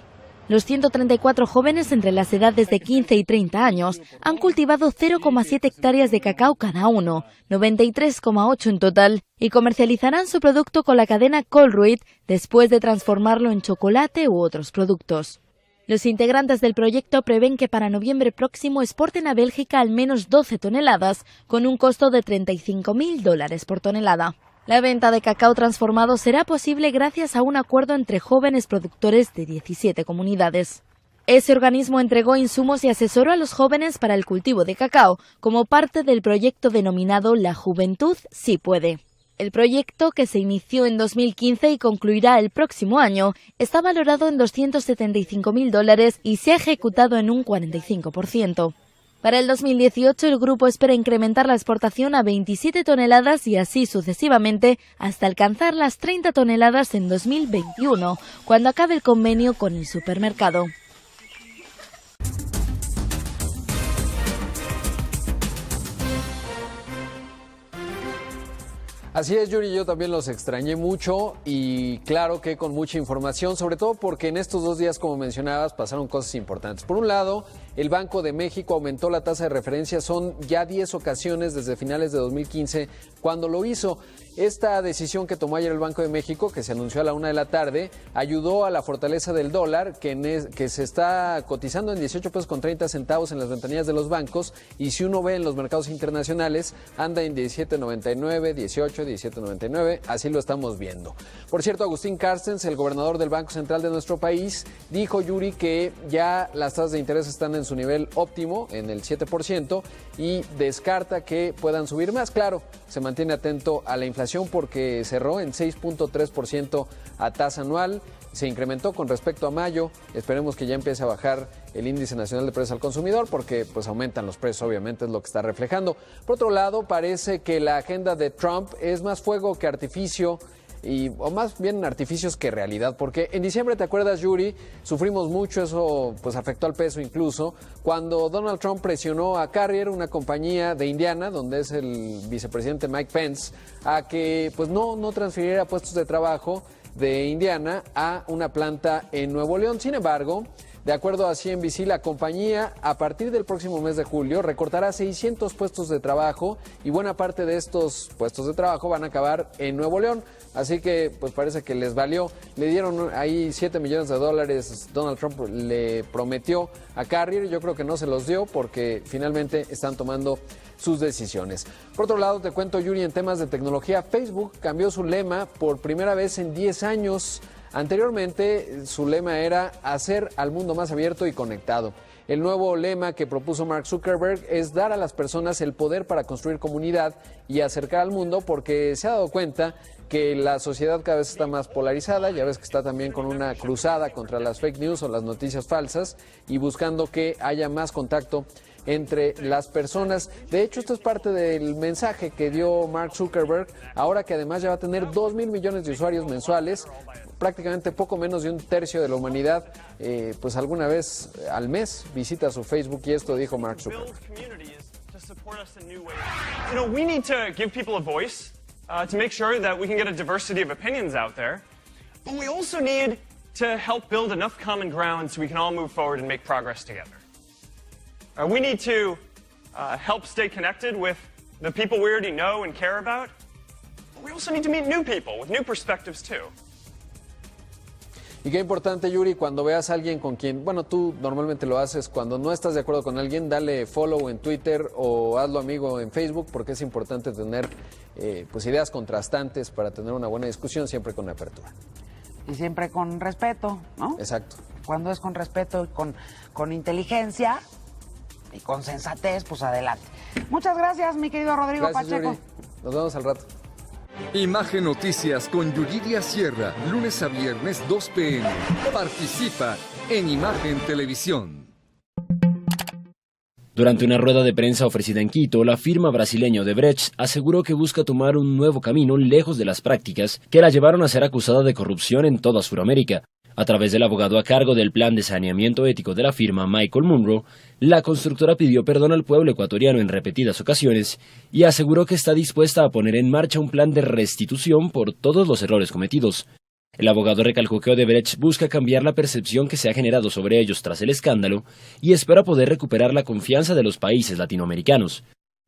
Los 134 jóvenes entre las edades de 15 y 30 años han cultivado 0,7 hectáreas de cacao cada uno, 93,8 en total, y comercializarán su producto con la cadena Colruyt después de transformarlo en chocolate u otros productos. Los integrantes del proyecto prevén que para noviembre próximo exporten a Bélgica al menos 12 toneladas, con un costo de $35.000 por tonelada. La venta de cacao transformado será posible gracias a un acuerdo entre jóvenes productores de 17 comunidades. Ese organismo entregó insumos y asesoró a los jóvenes para el cultivo de cacao, como parte del proyecto denominado La Juventud Sí Puede. El proyecto, que se inició en 2015 y concluirá el próximo año, está valorado en $275.000 y se ha ejecutado en un 45%. Para el 2018, el grupo espera incrementar la exportación a 27 toneladas y así sucesivamente hasta alcanzar las 30 toneladas en 2021, cuando acabe el convenio con el supermercado. Así es, Yuri, yo también los extrañé mucho y claro que con mucha información, sobre todo porque en estos 2 días, como mencionabas, pasaron cosas importantes. Por un lado, el Banco de México aumentó la tasa de referencia, son ya 10 ocasiones desde finales de 2015 cuando lo hizo. Esta decisión que tomó ayer el Banco de México, que se anunció a la 1 de la tarde, ayudó a la fortaleza del dólar, que se está cotizando en 18 pesos con 30 centavos en las ventanillas de los bancos, y si uno ve en los mercados internacionales, anda en 17.99, 18, 17.99, así lo estamos viendo. Por cierto, Agustín Carstens, el gobernador del Banco Central de nuestro país, dijo, Yuri, que ya las tasas de interés están en su nivel óptimo, en el 7%, y descarta que puedan subir más. Claro, se mantiene atento a la inflación porque cerró en 6.3% a tasa anual, se incrementó con respecto a mayo. Esperemos que ya empiece a bajar el índice nacional de precios al consumidor porque pues aumentan los precios, obviamente es lo que está reflejando. Por otro lado, parece que la agenda de Trump es más fuego que artificio, o más bien artificios que realidad, porque en diciembre, ¿te acuerdas, Yuri? Sufrimos mucho, eso pues afectó al peso incluso, cuando Donald Trump presionó a Carrier, una compañía de Indiana, donde es el vicepresidente Mike Pence, a que pues no transfiriera puestos de trabajo de Indiana a una planta en Nuevo León. Sin embargo, de acuerdo a CNBC, la compañía a partir del próximo mes de julio recortará 600 puestos de trabajo y buena parte de estos puestos de trabajo van a acabar en Nuevo León. Así que pues parece que les valió. Le dieron ahí $7 millones. Donald Trump le prometió a Carrier. Yo creo que no se los dio porque finalmente están tomando sus decisiones. Por otro lado, te cuento, Yuri, en temas de tecnología, Facebook cambió su lema por primera vez en 10 años. Anteriormente, su lema era hacer al mundo más abierto y conectado. El nuevo lema que propuso Mark Zuckerberg es dar a las personas el poder para construir comunidad y acercar al mundo, porque se ha dado cuenta que la sociedad cada vez está más polarizada. Ya ves que está también con una cruzada contra las fake news o las noticias falsas y buscando que haya más contacto entre las personas. De hecho, esto es parte del mensaje que dio Mark Zuckerberg, ahora que además ya va a tener 2.000 millones de usuarios mensuales, prácticamente poco menos de un tercio de la humanidad, pues alguna vez al mes visita su Facebook, y esto dijo Mark Zuckerberg. You know, we need to give people a voice to make sure that we can get a diversity of opinions out there. But we also need to help build enough common ground so we can all move forward and make progress together. We need to help stay connected with the people we already know and care about. But we also need to meet new people with new perspectives too. Y qué importante, Yuri, cuando veas a alguien con quien, bueno, tú normalmente lo haces, cuando no estás de acuerdo con alguien, dale follow en Twitter o hazlo amigo en Facebook, porque es importante tener pues ideas contrastantes para tener una buena discusión, siempre con apertura. Y siempre con respeto, ¿no? Exacto. Cuando es con respeto y con inteligencia y con sensatez, pues adelante. Muchas gracias, mi querido Rodrigo Pacheco. Yuri. Nos vemos al rato. Imagen Noticias con Yuridia Sierra, lunes a viernes 2 p.m. Participa en Imagen Televisión. Durante una rueda de prensa ofrecida en Quito, la firma brasileña Odebrecht aseguró que busca tomar un nuevo camino lejos de las prácticas que la llevaron a ser acusada de corrupción en toda Sudamérica. A través del abogado a cargo del plan de saneamiento ético de la firma, Michael Munro, la constructora pidió perdón al pueblo ecuatoriano en repetidas ocasiones y aseguró que está dispuesta a poner en marcha un plan de restitución por todos los errores cometidos. El abogado recalcó que Odebrecht busca cambiar la percepción que se ha generado sobre ellos tras el escándalo y espera poder recuperar la confianza de los países latinoamericanos.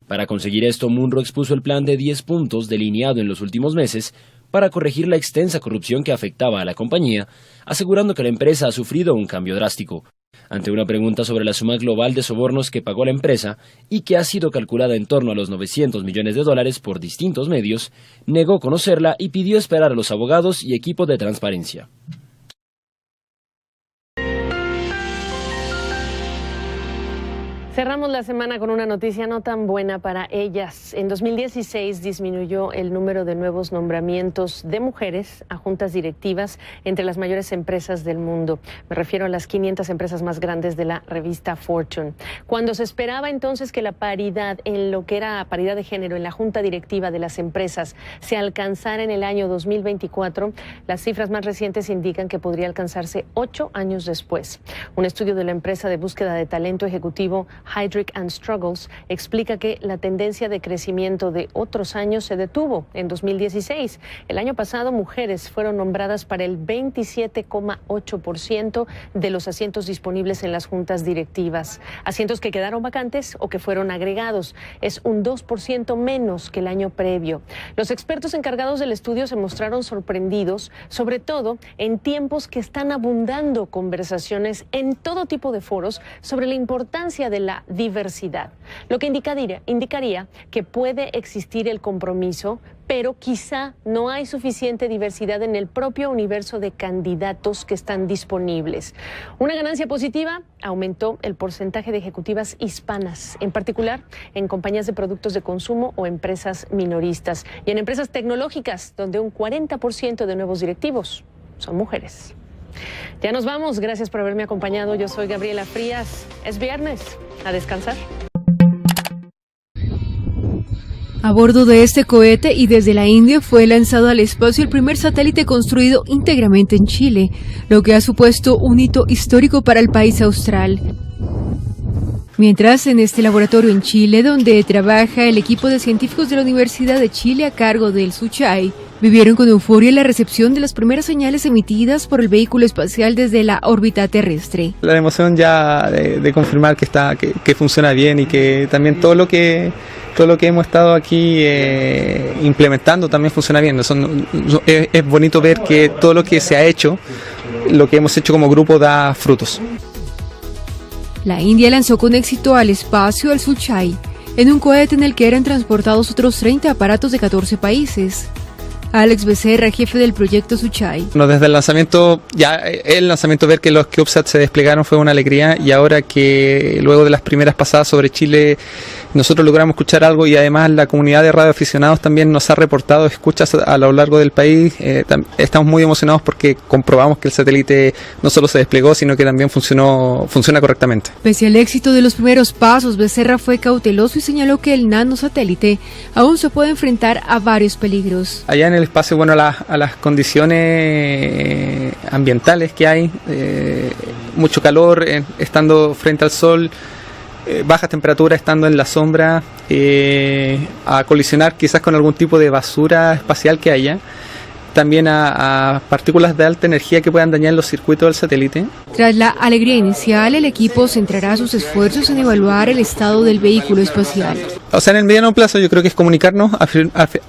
Para conseguir esto, Munro expuso el plan de 10 puntos delineado en los últimos meses para corregir la extensa corrupción que afectaba a la compañía, asegurando que la empresa ha sufrido un cambio drástico. Ante una pregunta sobre la suma global de sobornos que pagó la empresa y que ha sido calculada en torno a los $900 millones por distintos medios, negó conocerla y pidió esperar a los abogados y equipo de transparencia. Cerramos la semana con una noticia no tan buena para ellas. En 2016 disminuyó el número de nuevos nombramientos de mujeres a juntas directivas entre las mayores empresas del mundo. Me refiero a las 500 empresas más grandes de la revista Fortune. Cuando se esperaba entonces que la paridad en lo que era paridad de género en la junta directiva de las empresas se alcanzara en el año 2024, las cifras más recientes indican que podría alcanzarse 8 años después. Un estudio de la empresa de búsqueda de talento ejecutivo Heidrick & Struggles explica que la tendencia de crecimiento de otros años se detuvo en 2016. El año pasado, mujeres fueron nombradas para el 27,8% de los asientos disponibles en las juntas directivas. Asientos que quedaron vacantes o que fueron agregados. Es un 2% menos que el año previo. Los expertos encargados del estudio se mostraron sorprendidos, sobre todo en tiempos que están abundando conversaciones en todo tipo de foros sobre la importancia de la diversidad, lo que indicaría que puede existir el compromiso, pero quizá no hay suficiente diversidad en el propio universo de candidatos que están disponibles. Una ganancia positiva: aumentó el porcentaje de ejecutivas hispanas, en particular en compañías de productos de consumo o empresas minoristas, y en empresas tecnológicas, donde un 40% de nuevos directivos son mujeres. Ya nos vamos, gracias por haberme acompañado. Yo soy Gabriela Frías. Es viernes, a descansar. A bordo de este cohete y desde la India fue lanzado al espacio el primer satélite construido íntegramente en Chile, lo que ha supuesto un hito histórico para el país austral. Mientras, en este laboratorio en Chile, donde trabaja el equipo de científicos de la Universidad de Chile a cargo del Suchai, vivieron con euforia la recepción de las primeras señales emitidas por el vehículo espacial desde la órbita terrestre. La emoción ya de confirmar que funciona bien y que también todo lo que hemos estado aquí implementando también funciona bien. Es bonito ver que todo lo que se ha hecho, lo que hemos hecho como grupo, da frutos. La India lanzó con éxito al espacio al Suchai, en un cohete en el que eran transportados otros 30 aparatos de 14 países. Alex Becerra, jefe del proyecto Suchay. Bueno, desde el lanzamiento, ver que los CubeSats se desplegaron fue una alegría, y ahora que luego de las primeras pasadas sobre Chile nosotros logramos escuchar algo, y además la comunidad de radioaficionados también nos ha reportado escuchas a lo largo del país, estamos muy emocionados porque comprobamos que el satélite no solo se desplegó, sino que también funciona correctamente. Pese al éxito de los primeros pasos, Becerra fue cauteloso y señaló que el nanosatélite aún se puede enfrentar a varios peligros. Allá en el espacio, bueno, a las condiciones ambientales que hay, mucho calor estando frente al sol, bajas temperaturas estando en la sombra, a colisionar quizás con algún tipo de basura espacial que haya, también a partículas de alta energía que puedan dañar los circuitos del satélite. Tras la alegría inicial, el equipo centrará sus esfuerzos en evaluar el estado del vehículo espacial. O sea, en el mediano plazo yo creo que es comunicarnos,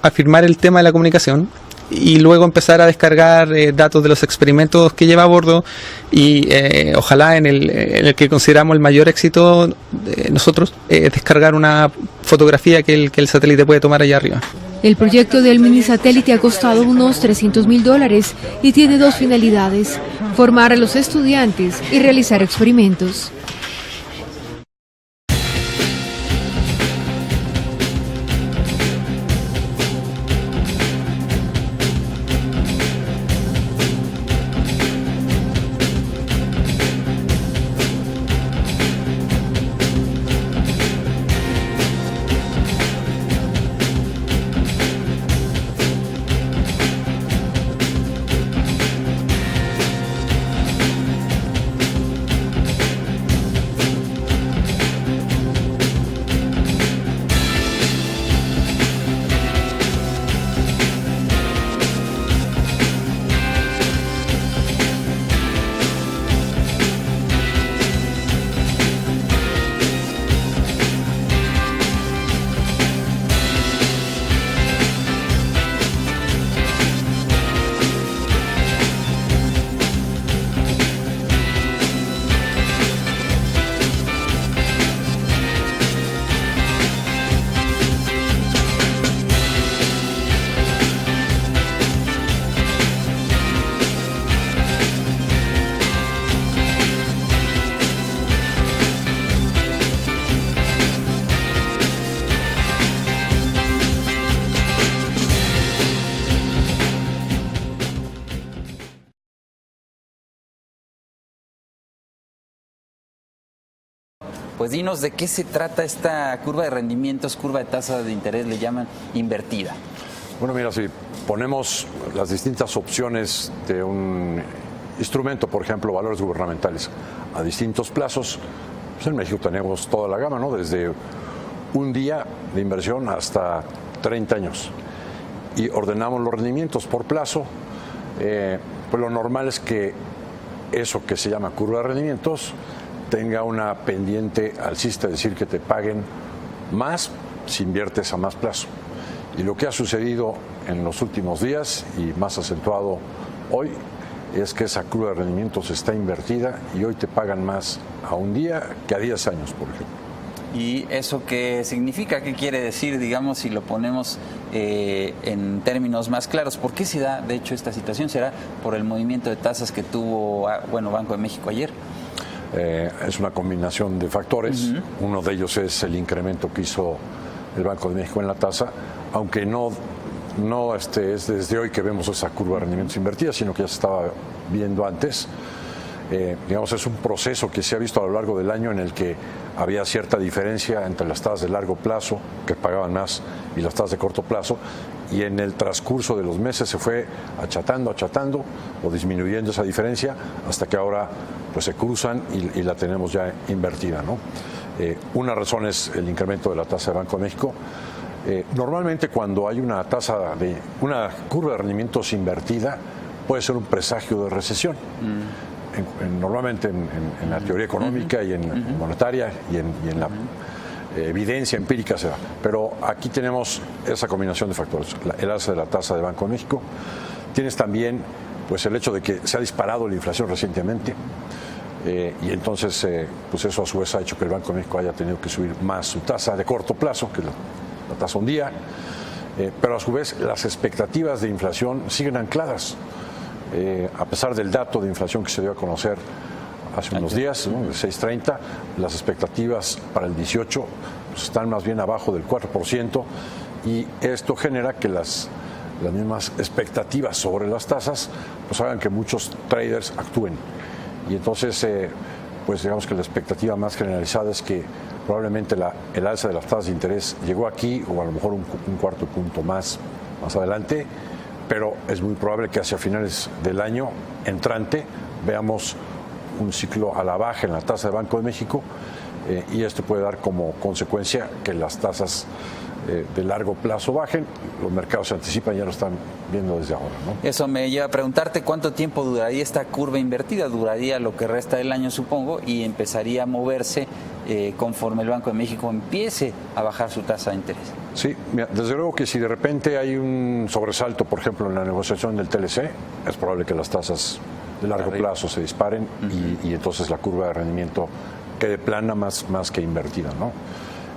afirmar el tema de la comunicación, y luego empezar a descargar datos de los experimentos que lleva a bordo, y ojalá en el que consideramos el mayor éxito nosotros, descargar una fotografía que el satélite puede tomar allá arriba. El proyecto del minisatélite ha costado unos $300,000 y tiene dos finalidades: formar a los estudiantes y realizar experimentos. Pues dinos de qué se trata esta curva de rendimientos, curva de tasa de interés, le llaman invertida. Bueno, mira, si ponemos las distintas opciones de un instrumento, por ejemplo, valores gubernamentales, a distintos plazos, pues en México tenemos toda la gama, ¿no? Desde un día de inversión hasta 30 años. Y ordenamos los rendimientos por plazo. Pues lo normal es que eso que se llama curva de rendimientos tenga una pendiente alcista, es decir, que te paguen más si inviertes a más plazo. Y lo que ha sucedido en los últimos días, y más acentuado hoy, es que esa curva de rendimientos está invertida y hoy te pagan más a un día que a 10 años, por ejemplo. ¿Y eso qué significa? ¿Qué quiere decir, digamos, si lo ponemos en términos más claros? ¿Por qué se da, de hecho, esta situación? ¿Será por el movimiento de tasas que tuvo, Banco de México ayer? Es una combinación de factores. Uno de ellos es el incremento que hizo el Banco de México en la tasa, aunque no es desde hoy que vemos esa curva de rendimientos invertida, sino que ya se estaba viendo antes. Digamos, es un proceso que se ha visto a lo largo del año en el que había cierta diferencia entre las tasas de largo plazo, que pagaban más, y las tasas de corto plazo, y en el transcurso de los meses se fue achatando o disminuyendo esa diferencia hasta que ahora pues se cruzan y la tenemos ya invertida, ¿no? Una razón es el incremento de la tasa de Banco de México. Normalmente cuando hay una curva de rendimientos invertida puede ser un presagio de recesión. Normalmente en la teoría económica y en monetaria y en la evidencia empírica se da. Pero aquí tenemos esa combinación de factores. El alza de la tasa de Banco de México. Tienes también pues el hecho de que se ha disparado la inflación recientemente. Y entonces pues eso a su vez ha hecho que el Banco de México haya tenido que subir más su tasa de corto plazo, que es la tasa un día. pero a su vez las expectativas de inflación siguen ancladas. A pesar del dato de inflación que se dio a conocer hace unos días, ¿no?, de 6.30, las expectativas para el 18 pues, están más bien abajo del 4%, y esto genera que las mismas expectativas sobre las tasas pues hagan que muchos traders actúen. Y entonces, pues digamos que la expectativa más generalizada es que probablemente el alza de las tasas de interés llegó aquí, o a lo mejor un cuarto punto más adelante, pero es muy probable que hacia finales del año entrante veamos un ciclo a la baja en la tasa de Banco de México, y esto puede dar como consecuencia que las tasas de largo plazo bajen. Los mercados se anticipan, ya lo están viendo desde ahora, ¿no? Eso me lleva a preguntarte cuánto tiempo duraría esta curva invertida. Duraría lo que resta del año, supongo, y empezaría a moverse conforme el Banco de México empiece a bajar su tasa de interés. Sí, mira, desde luego que si de repente hay un sobresalto, por ejemplo, en la negociación del TLC, es probable que las tasas de largo plazo se disparen, y entonces la curva de rendimiento quede plana más que invertida, ¿no?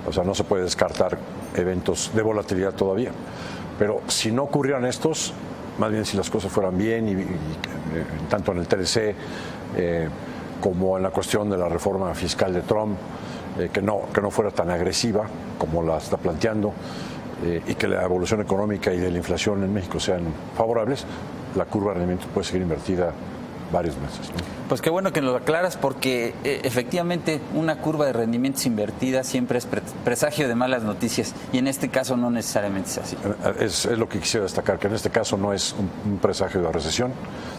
O sea, no se puede descartar eventos de volatilidad todavía. Pero si no ocurrieran estos, más bien si las cosas fueran bien, y tanto en el TLC como en la cuestión de la reforma fiscal de Trump, que no fuera tan agresiva como la está planteando, y que la evolución económica y de la inflación en México sean favorables, la curva de rendimiento puede seguir invertida varios meses, ¿no? Pues qué bueno que nos lo aclaras, porque efectivamente una curva de rendimientos invertida siempre es presagio de malas noticias, y en este caso no necesariamente es así. Es lo que quisiera destacar, que en este caso no es un presagio de recesión,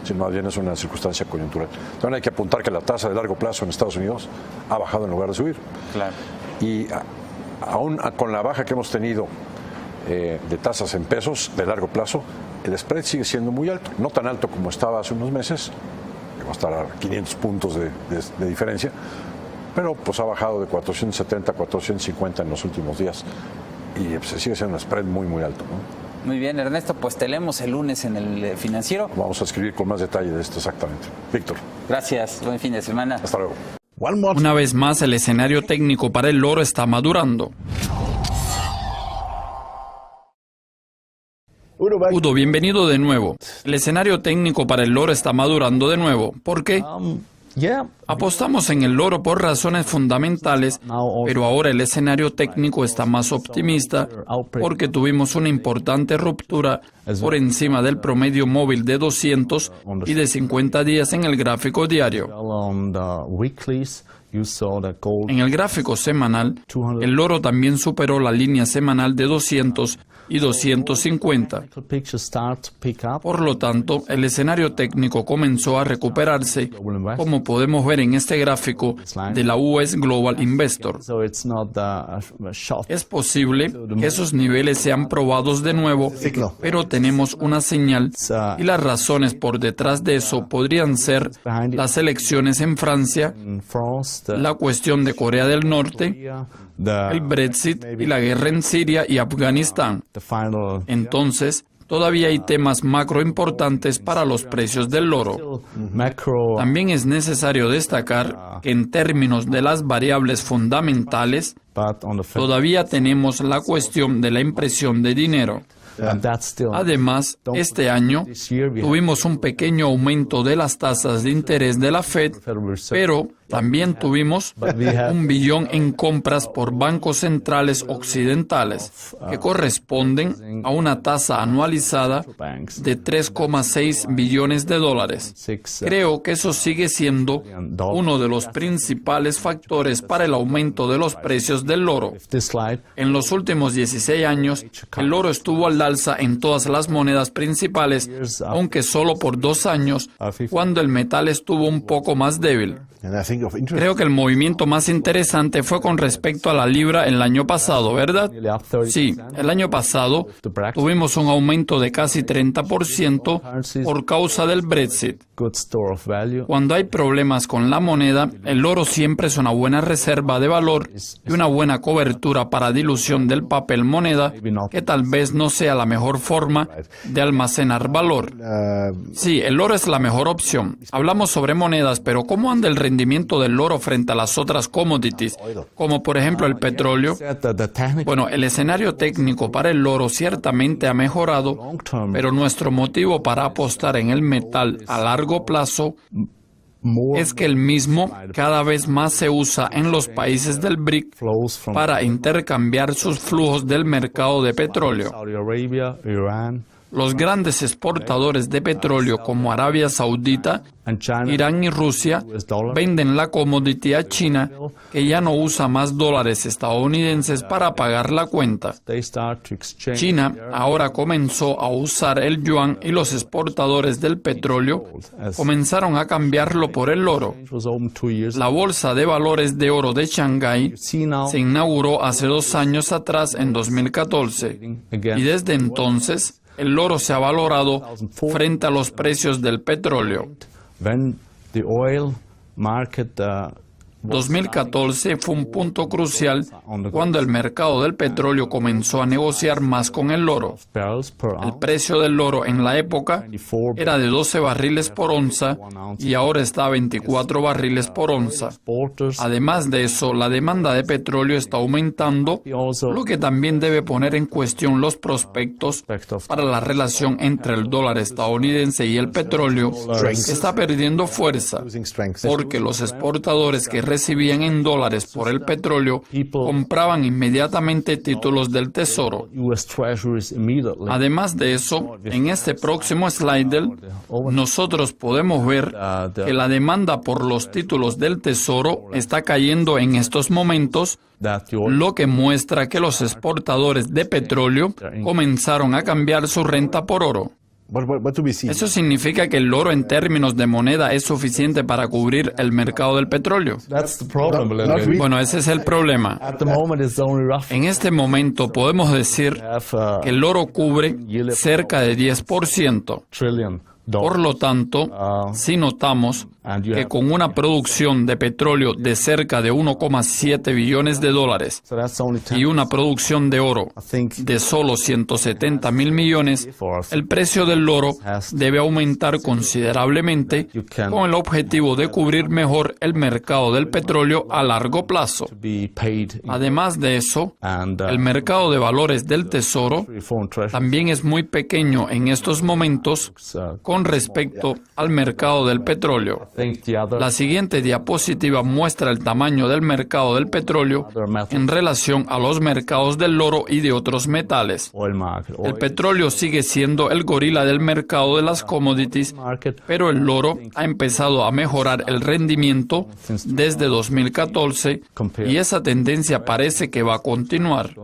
sino más bien es una circunstancia coyuntural. También hay que apuntar que la tasa de largo plazo en Estados Unidos ha bajado en lugar de subir. Claro. Y aún con la baja que hemos tenido de tasas en pesos de largo plazo, el spread sigue siendo muy alto, no tan alto como estaba hace unos meses, va a estar a 500 puntos de diferencia, pero pues ha bajado de 470 a 450 en los últimos días, y pues, sigue siendo un spread muy alto, ¿no? Muy bien, Ernesto, pues te leemos el lunes en el Financiero. Vamos a escribir con más detalle de esto exactamente. Víctor. Gracias, buen fin de semana. Hasta luego. Una vez más, el escenario técnico para el oro está madurando. Udo, bienvenido de nuevo. El escenario técnico para el oro está madurando de nuevo. ¿Por qué? Apostamos en el oro por razones fundamentales, pero ahora el escenario técnico está más optimista porque tuvimos una importante ruptura por encima del promedio móvil de 200 y de 50 días en el gráfico diario. En el gráfico semanal, el oro también superó la línea semanal de 200 y 250. Por lo tanto, el escenario técnico comenzó a recuperarse, como podemos ver en este gráfico de la US Global Investor. Es posible que esos niveles sean probados de nuevo, pero tenemos una señal, y las razones por detrás de eso podrían ser las elecciones en Francia, la cuestión de Corea del Norte, el Brexit y la guerra en Siria y Afganistán. Entonces, todavía hay temas macro importantes para los precios del oro. También es necesario destacar que en términos de las variables fundamentales, todavía tenemos la cuestión de la impresión de dinero. Además, este año tuvimos un pequeño aumento de las tasas de interés de la Fed, pero también tuvimos $1 billón en compras por bancos centrales occidentales, que corresponden a una tasa anualizada de $3,6 billones. Creo que eso sigue siendo uno de los principales factores para el aumento de los precios del oro. En los últimos 16 años, el oro estuvo al alza en todas las monedas principales, aunque solo por 2 años, cuando el metal estuvo un poco más débil. Creo que el movimiento más interesante fue con respecto a la libra el año pasado, ¿verdad? Sí, el año pasado tuvimos un aumento de casi 30% por causa del Brexit. Cuando hay problemas con la moneda, el oro siempre es una buena reserva de valor y una buena cobertura para dilución del papel moneda, que tal vez no sea la mejor forma de almacenar valor. Sí, el oro es la mejor opción. Hablamos sobre monedas, pero ¿cómo anda el rendimiento rendimiento del oro frente a las otras commodities, como por ejemplo el petróleo. Bueno, el escenario técnico para el oro ciertamente ha mejorado, pero nuestro motivo para apostar en el metal a largo plazo es que el mismo cada vez más se usa en los países del BRIC para intercambiar sus flujos del mercado de petróleo. Los grandes exportadores de petróleo como Arabia Saudita, Irán y Rusia venden la commodity a China, que ya no usa más dólares estadounidenses para pagar la cuenta. China ahora comenzó a usar el yuan y los exportadores del petróleo comenzaron a cambiarlo por el oro. La Bolsa de Valores de Oro de Shanghái se inauguró hace 2 años atrás, en 2014, y desde entonces el oro se ha valorado frente a los precios del petróleo. 2014 fue un punto crucial cuando el mercado del petróleo comenzó a negociar más con el oro. El precio del oro en la época era de 12 barriles por onza y ahora está a 24 barriles por onza. Además de eso, la demanda de petróleo está aumentando, lo que también debe poner en cuestión los prospectos para la relación entre el dólar estadounidense y el petróleo, que está perdiendo fuerza, porque los exportadores que recibían en dólares por el petróleo compraban inmediatamente títulos del Tesoro. Además de eso, en este próximo slide, nosotros podemos ver que la demanda por los títulos del Tesoro está cayendo en estos momentos, lo que muestra que los exportadores de petróleo comenzaron a cambiar su renta por oro. ¿Eso significa que el oro en términos de moneda es suficiente para cubrir el mercado del petróleo? Bueno, ese es el problema. En este momento podemos decir que el oro cubre cerca de 10%. Por lo tanto, si notamos que con una producción de petróleo de cerca de 1,7 billones de dólares y una producción de oro de solo 170.000 millones, el precio del oro debe aumentar considerablemente con el objetivo de cubrir mejor el mercado del petróleo a largo plazo. Además de eso, el mercado de valores del Tesoro también es muy pequeño en estos momentos con respecto al mercado del petróleo. La siguiente diapositiva muestra el tamaño del mercado del petróleo en relación a los mercados del oro y de otros metales. El petróleo sigue siendo el gorila del mercado de las commodities, pero el oro ha empezado a mejorar el rendimiento desde 2014 y esa tendencia parece que va a continuar.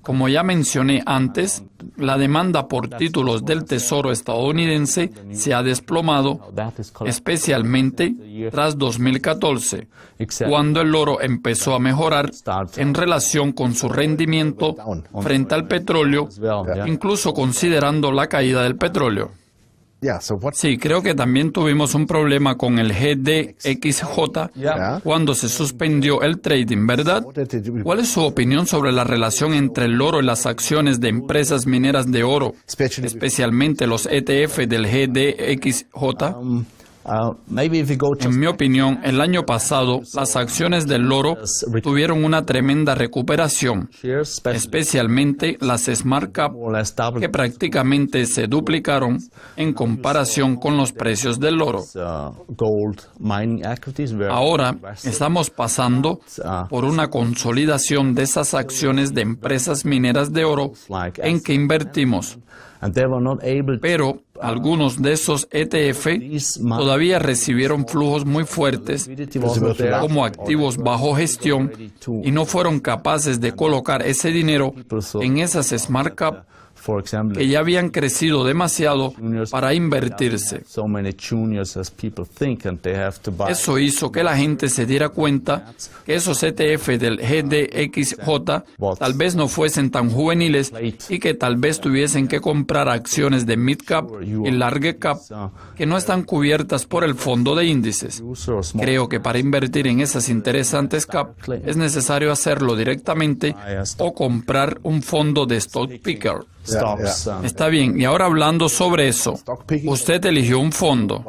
Como ya mencioné antes, la demanda por títulos del Tesoro estadounidense se ha desplomado, especialmente tras 2014, cuando el oro empezó a mejorar en relación con su rendimiento frente al petróleo, incluso considerando la caída del petróleo. Sí, creo que también tuvimos un problema con el GDXJ cuando se suspendió el trading, ¿verdad? ¿Cuál es su opinión sobre la relación entre el oro y las acciones de empresas mineras de oro, especialmente los ETF del GDXJ? En mi opinión, el año pasado, las acciones del oro tuvieron una tremenda recuperación, especialmente las Smart Cap, que prácticamente se duplicaron en comparación con los precios del oro. Ahora estamos pasando por una consolidación de esas acciones de empresas mineras de oro en que invertimos. Pero algunos de esos ETF todavía recibieron flujos muy fuertes como activos bajo gestión y no fueron capaces de colocar ese dinero en esas Smart Cap que ya habían crecido demasiado para invertirse. Eso hizo que la gente se diera cuenta que esos ETF del GDXJ tal vez no fuesen tan juveniles y que tal vez tuviesen que comprar acciones de mid cap y large cap que no están cubiertas por el fondo de índices. Creo que para invertir en esas interesantes cap es necesario hacerlo directamente o comprar un fondo de stock picker. Está bien, y ahora hablando sobre eso, usted eligió un fondo.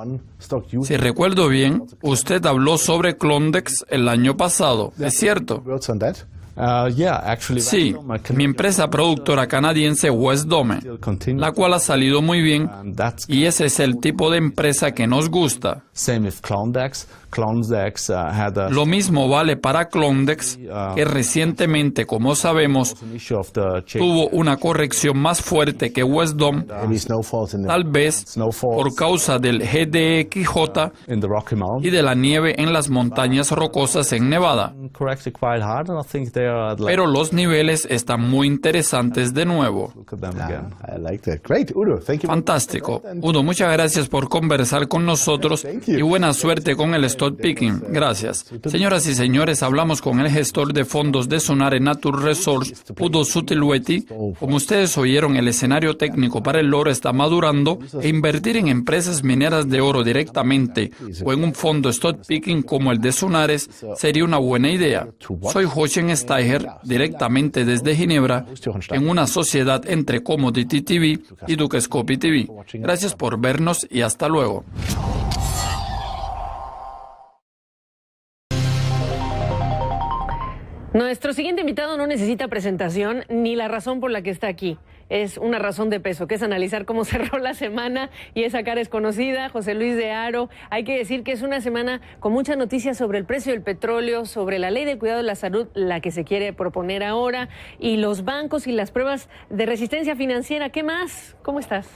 Si recuerdo bien, usted habló sobre Klondex el año pasado, ¿es cierto? Sí, mi empresa productora canadiense Wesdome, la cual ha salido muy bien, y ese es el tipo de empresa que nos gusta. Lo mismo vale para Klondex, que recientemente, como sabemos, tuvo una corrección más fuerte que Wesdome, tal vez por causa del GDXJ y de la nieve en las montañas rocosas en Nevada. Pero los niveles están muy interesantes de nuevo. Fantástico. Udo, muchas gracias por conversar con nosotros y buena suerte con el stock picking. Gracias. Señoras y señores, hablamos con el gestor de fondos de Sonare Nature Resource, Udo Sutilueti. Como ustedes oyeron, el escenario técnico para el oro está madurando e invertir en empresas mineras de oro directamente o en un fondo stock picking como el de Sonares sería una buena idea. Soy Jochen Steiger, directamente desde Ginebra, en una sociedad entre Commodity TV y Dukescopy TV. Gracias por vernos y hasta luego. Nuestro siguiente invitado no necesita presentación ni la razón por la que está aquí. Es una razón de peso, que es analizar cómo cerró la semana, y esa cara es conocida, José Luis de Haro. Hay que decir que es una semana con muchas noticias sobre el precio del petróleo, sobre la ley de cuidado de la salud, la que se quiere proponer ahora, y los bancos y las pruebas de resistencia financiera. ¿Qué más? ¿Cómo estás?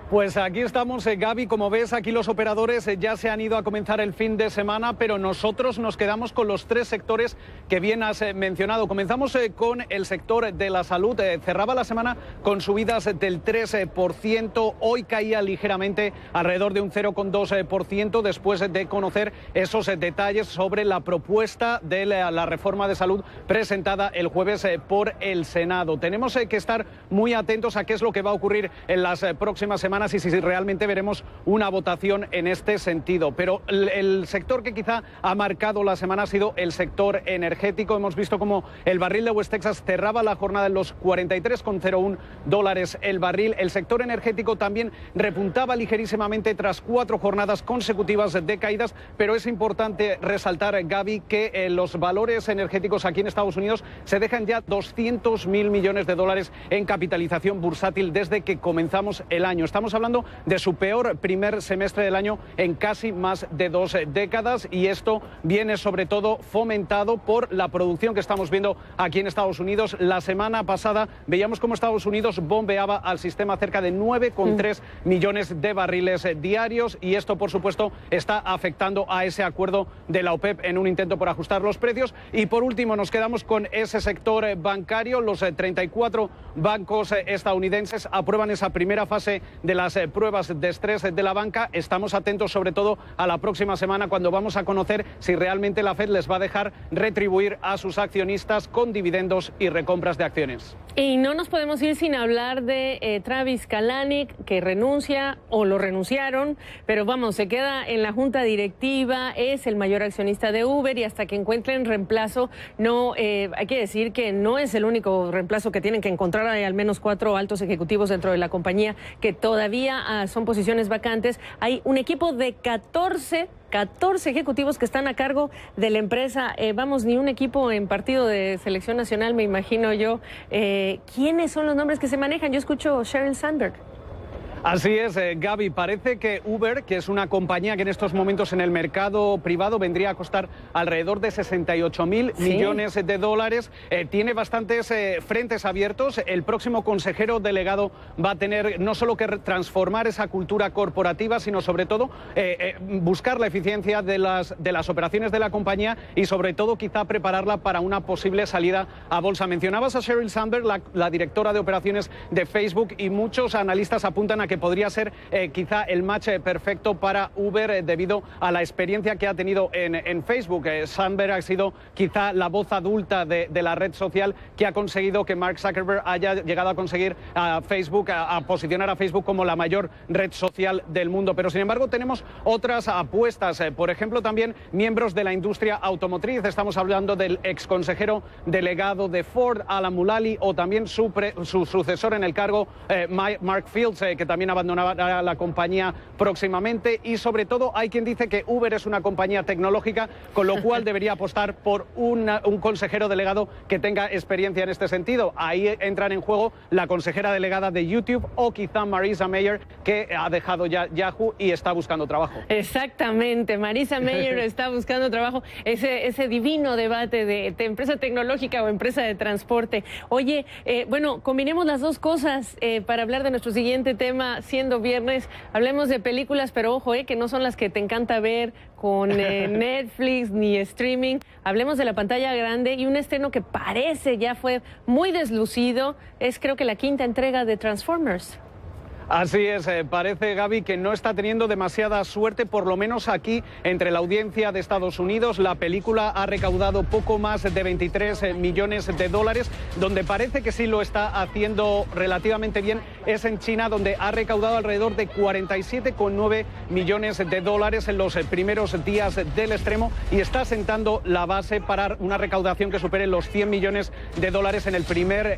Pues aquí estamos, Gaby, como ves, aquí los operadores ya se han ido a comenzar el fin de semana, pero nosotros nos quedamos con los tres sectores que bien has mencionado. Comenzamos con el sector de la salud. Cerraba la semana con subidas del 3%, hoy caía ligeramente alrededor de un 0,2% después de conocer esos detalles sobre la propuesta de la reforma de salud presentada el jueves por el Senado. Tenemos que estar muy atentos a qué es lo que va a ocurrir en las próximas semanas y si realmente veremos una votación en este sentido. Pero el sector que quizá ha marcado la semana ha sido el sector energético. Hemos visto cómo el barril de West Texas cerraba la jornada en los $43,01 el barril. El sector energético también repuntaba ligerísimamente tras 4 jornadas consecutivas de caídas, pero es importante resaltar, Gaby, que los valores energéticos aquí en Estados Unidos se dejan ya $200.000 millones en capitalización bursátil desde que comenzamos el año. Estamos hablando de su peor primer semestre del año en casi más de 2 décadas, y esto viene sobre todo fomentado por la producción que estamos viendo aquí en Estados Unidos. La semana pasada veíamos cómo Estados Unidos bombeaba al sistema cerca de 9,3 millones de barriles diarios, y esto por supuesto está afectando a ese acuerdo de la OPEP en un intento por ajustar los precios. Y por último nos quedamos con ese sector bancario. Los 34 bancos estadounidenses aprueban esa primera fase de las pruebas de estrés de la banca. Estamos atentos sobre todo a la próxima semana, cuando vamos a conocer si realmente la Fed les va a dejar retribuir a sus accionistas con dividendos y recompras de acciones. Y no nos podemos ir sin hablar de Travis Kalanick, que renuncia, o lo renunciaron, pero vamos, se queda en la junta directiva, es el mayor accionista de Uber, y hasta que encuentren reemplazo, no hay que decir que no es el único reemplazo que tienen que encontrar. Hay al menos 4 altos ejecutivos dentro de la compañía que todavía son posiciones vacantes. Hay un equipo de 14 ejecutivos que están a cargo de la empresa. Vamos, ni un equipo en partido de selección nacional, me imagino yo. ¿Quiénes son los nombres que se manejan? Yo escucho Sheryl Sandberg. Así es, Gaby. Parece que Uber, que es una compañía que en estos momentos en el mercado privado vendría a costar alrededor de $68.000 millones, tiene bastantes frentes abiertos. El próximo consejero delegado va a tener no solo que transformar esa cultura corporativa, sino sobre todo buscar la eficiencia de las operaciones de la compañía, y sobre todo quizá prepararla para una posible salida a bolsa. Mencionabas a Sheryl Sandberg, la directora de operaciones de Facebook, y muchos analistas apuntan a que que podría ser quizá el match perfecto para Uber debido a la experiencia que ha tenido en Facebook. Sandberg ha sido quizá la voz adulta de la red social que ha conseguido que Mark Zuckerberg haya llegado a conseguir a Facebook, a posicionar a Facebook como la mayor red social del mundo. Pero sin embargo tenemos otras apuestas, por ejemplo también miembros de la industria automotriz. Estamos hablando del ex consejero delegado de Ford, Alan Mulally, o también su sucesor en el cargo, Mark Fields, que también abandonará la compañía próximamente. Y sobre todo hay quien dice que Uber es una compañía tecnológica, con lo cual debería apostar por un consejero delegado que tenga experiencia en este sentido. Ahí entran en juego la consejera delegada de YouTube o quizá Marissa Mayer, que ha dejado ya Yahoo y está buscando trabajo. Exactamente, Marissa Mayer está buscando trabajo. Ese divino debate de empresa tecnológica o empresa de transporte. Oye, bueno, combinemos las dos cosas para hablar de nuestro siguiente tema, siendo viernes. Hablemos de películas, pero ojo, que no son las que te encanta ver con Netflix ni streaming. Hablemos de la pantalla grande y un estreno que parece ya fue muy deslucido. Es creo que la quinta entrega de Transformers. Así es, parece, Gaby, que no está teniendo demasiada suerte, por lo menos aquí entre la audiencia de Estados Unidos. La película ha recaudado poco más de 23 millones de dólares. Donde parece que sí lo está haciendo relativamente bien es en China, donde ha recaudado alrededor de 47,9 millones de dólares en los primeros días del estreno y está sentando la base para una recaudación que supere los 100 millones de dólares en el primer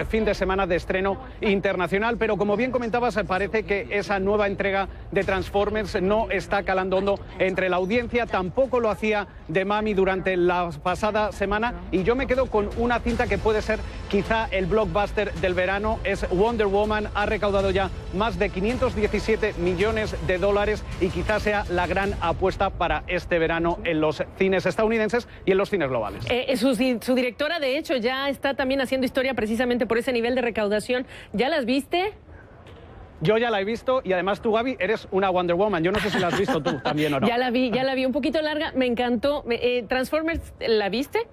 fin de semana de estreno internacional. Pero como bien comentabas, parece que esa nueva entrega de Transformers no está calando hondo entre la audiencia. Tampoco lo hacía The Mummy durante la pasada semana. Y yo me quedo con una cinta que puede ser quizá el blockbuster del verano. Es Wonder Woman. Ha recaudado ya más de 517 millones de dólares y quizás sea la gran apuesta para este verano en los cines estadounidenses y en los cines globales. Su directora, de hecho, ya está también haciendo historia precisamente por ese nivel de recaudación. ¿Ya las viste? Yo ya la he visto y además tú, Gaby, eres una Wonder Woman. Yo no sé si la has visto tú también o no. Ya la vi, un poquito larga, me encantó. ¿Transformers la viste?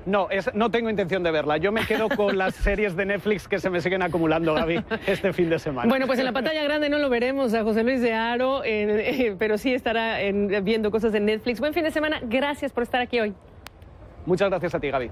No, no tengo intención de verla. Yo me quedo con las series de Netflix que se me siguen acumulando, Gaby, este fin de semana. Bueno, pues en la pantalla grande no lo veremos a José Luis de Haro, pero sí estará viendo cosas de Netflix. Buen fin de semana, gracias por estar aquí hoy. Muchas gracias a ti, Gaby.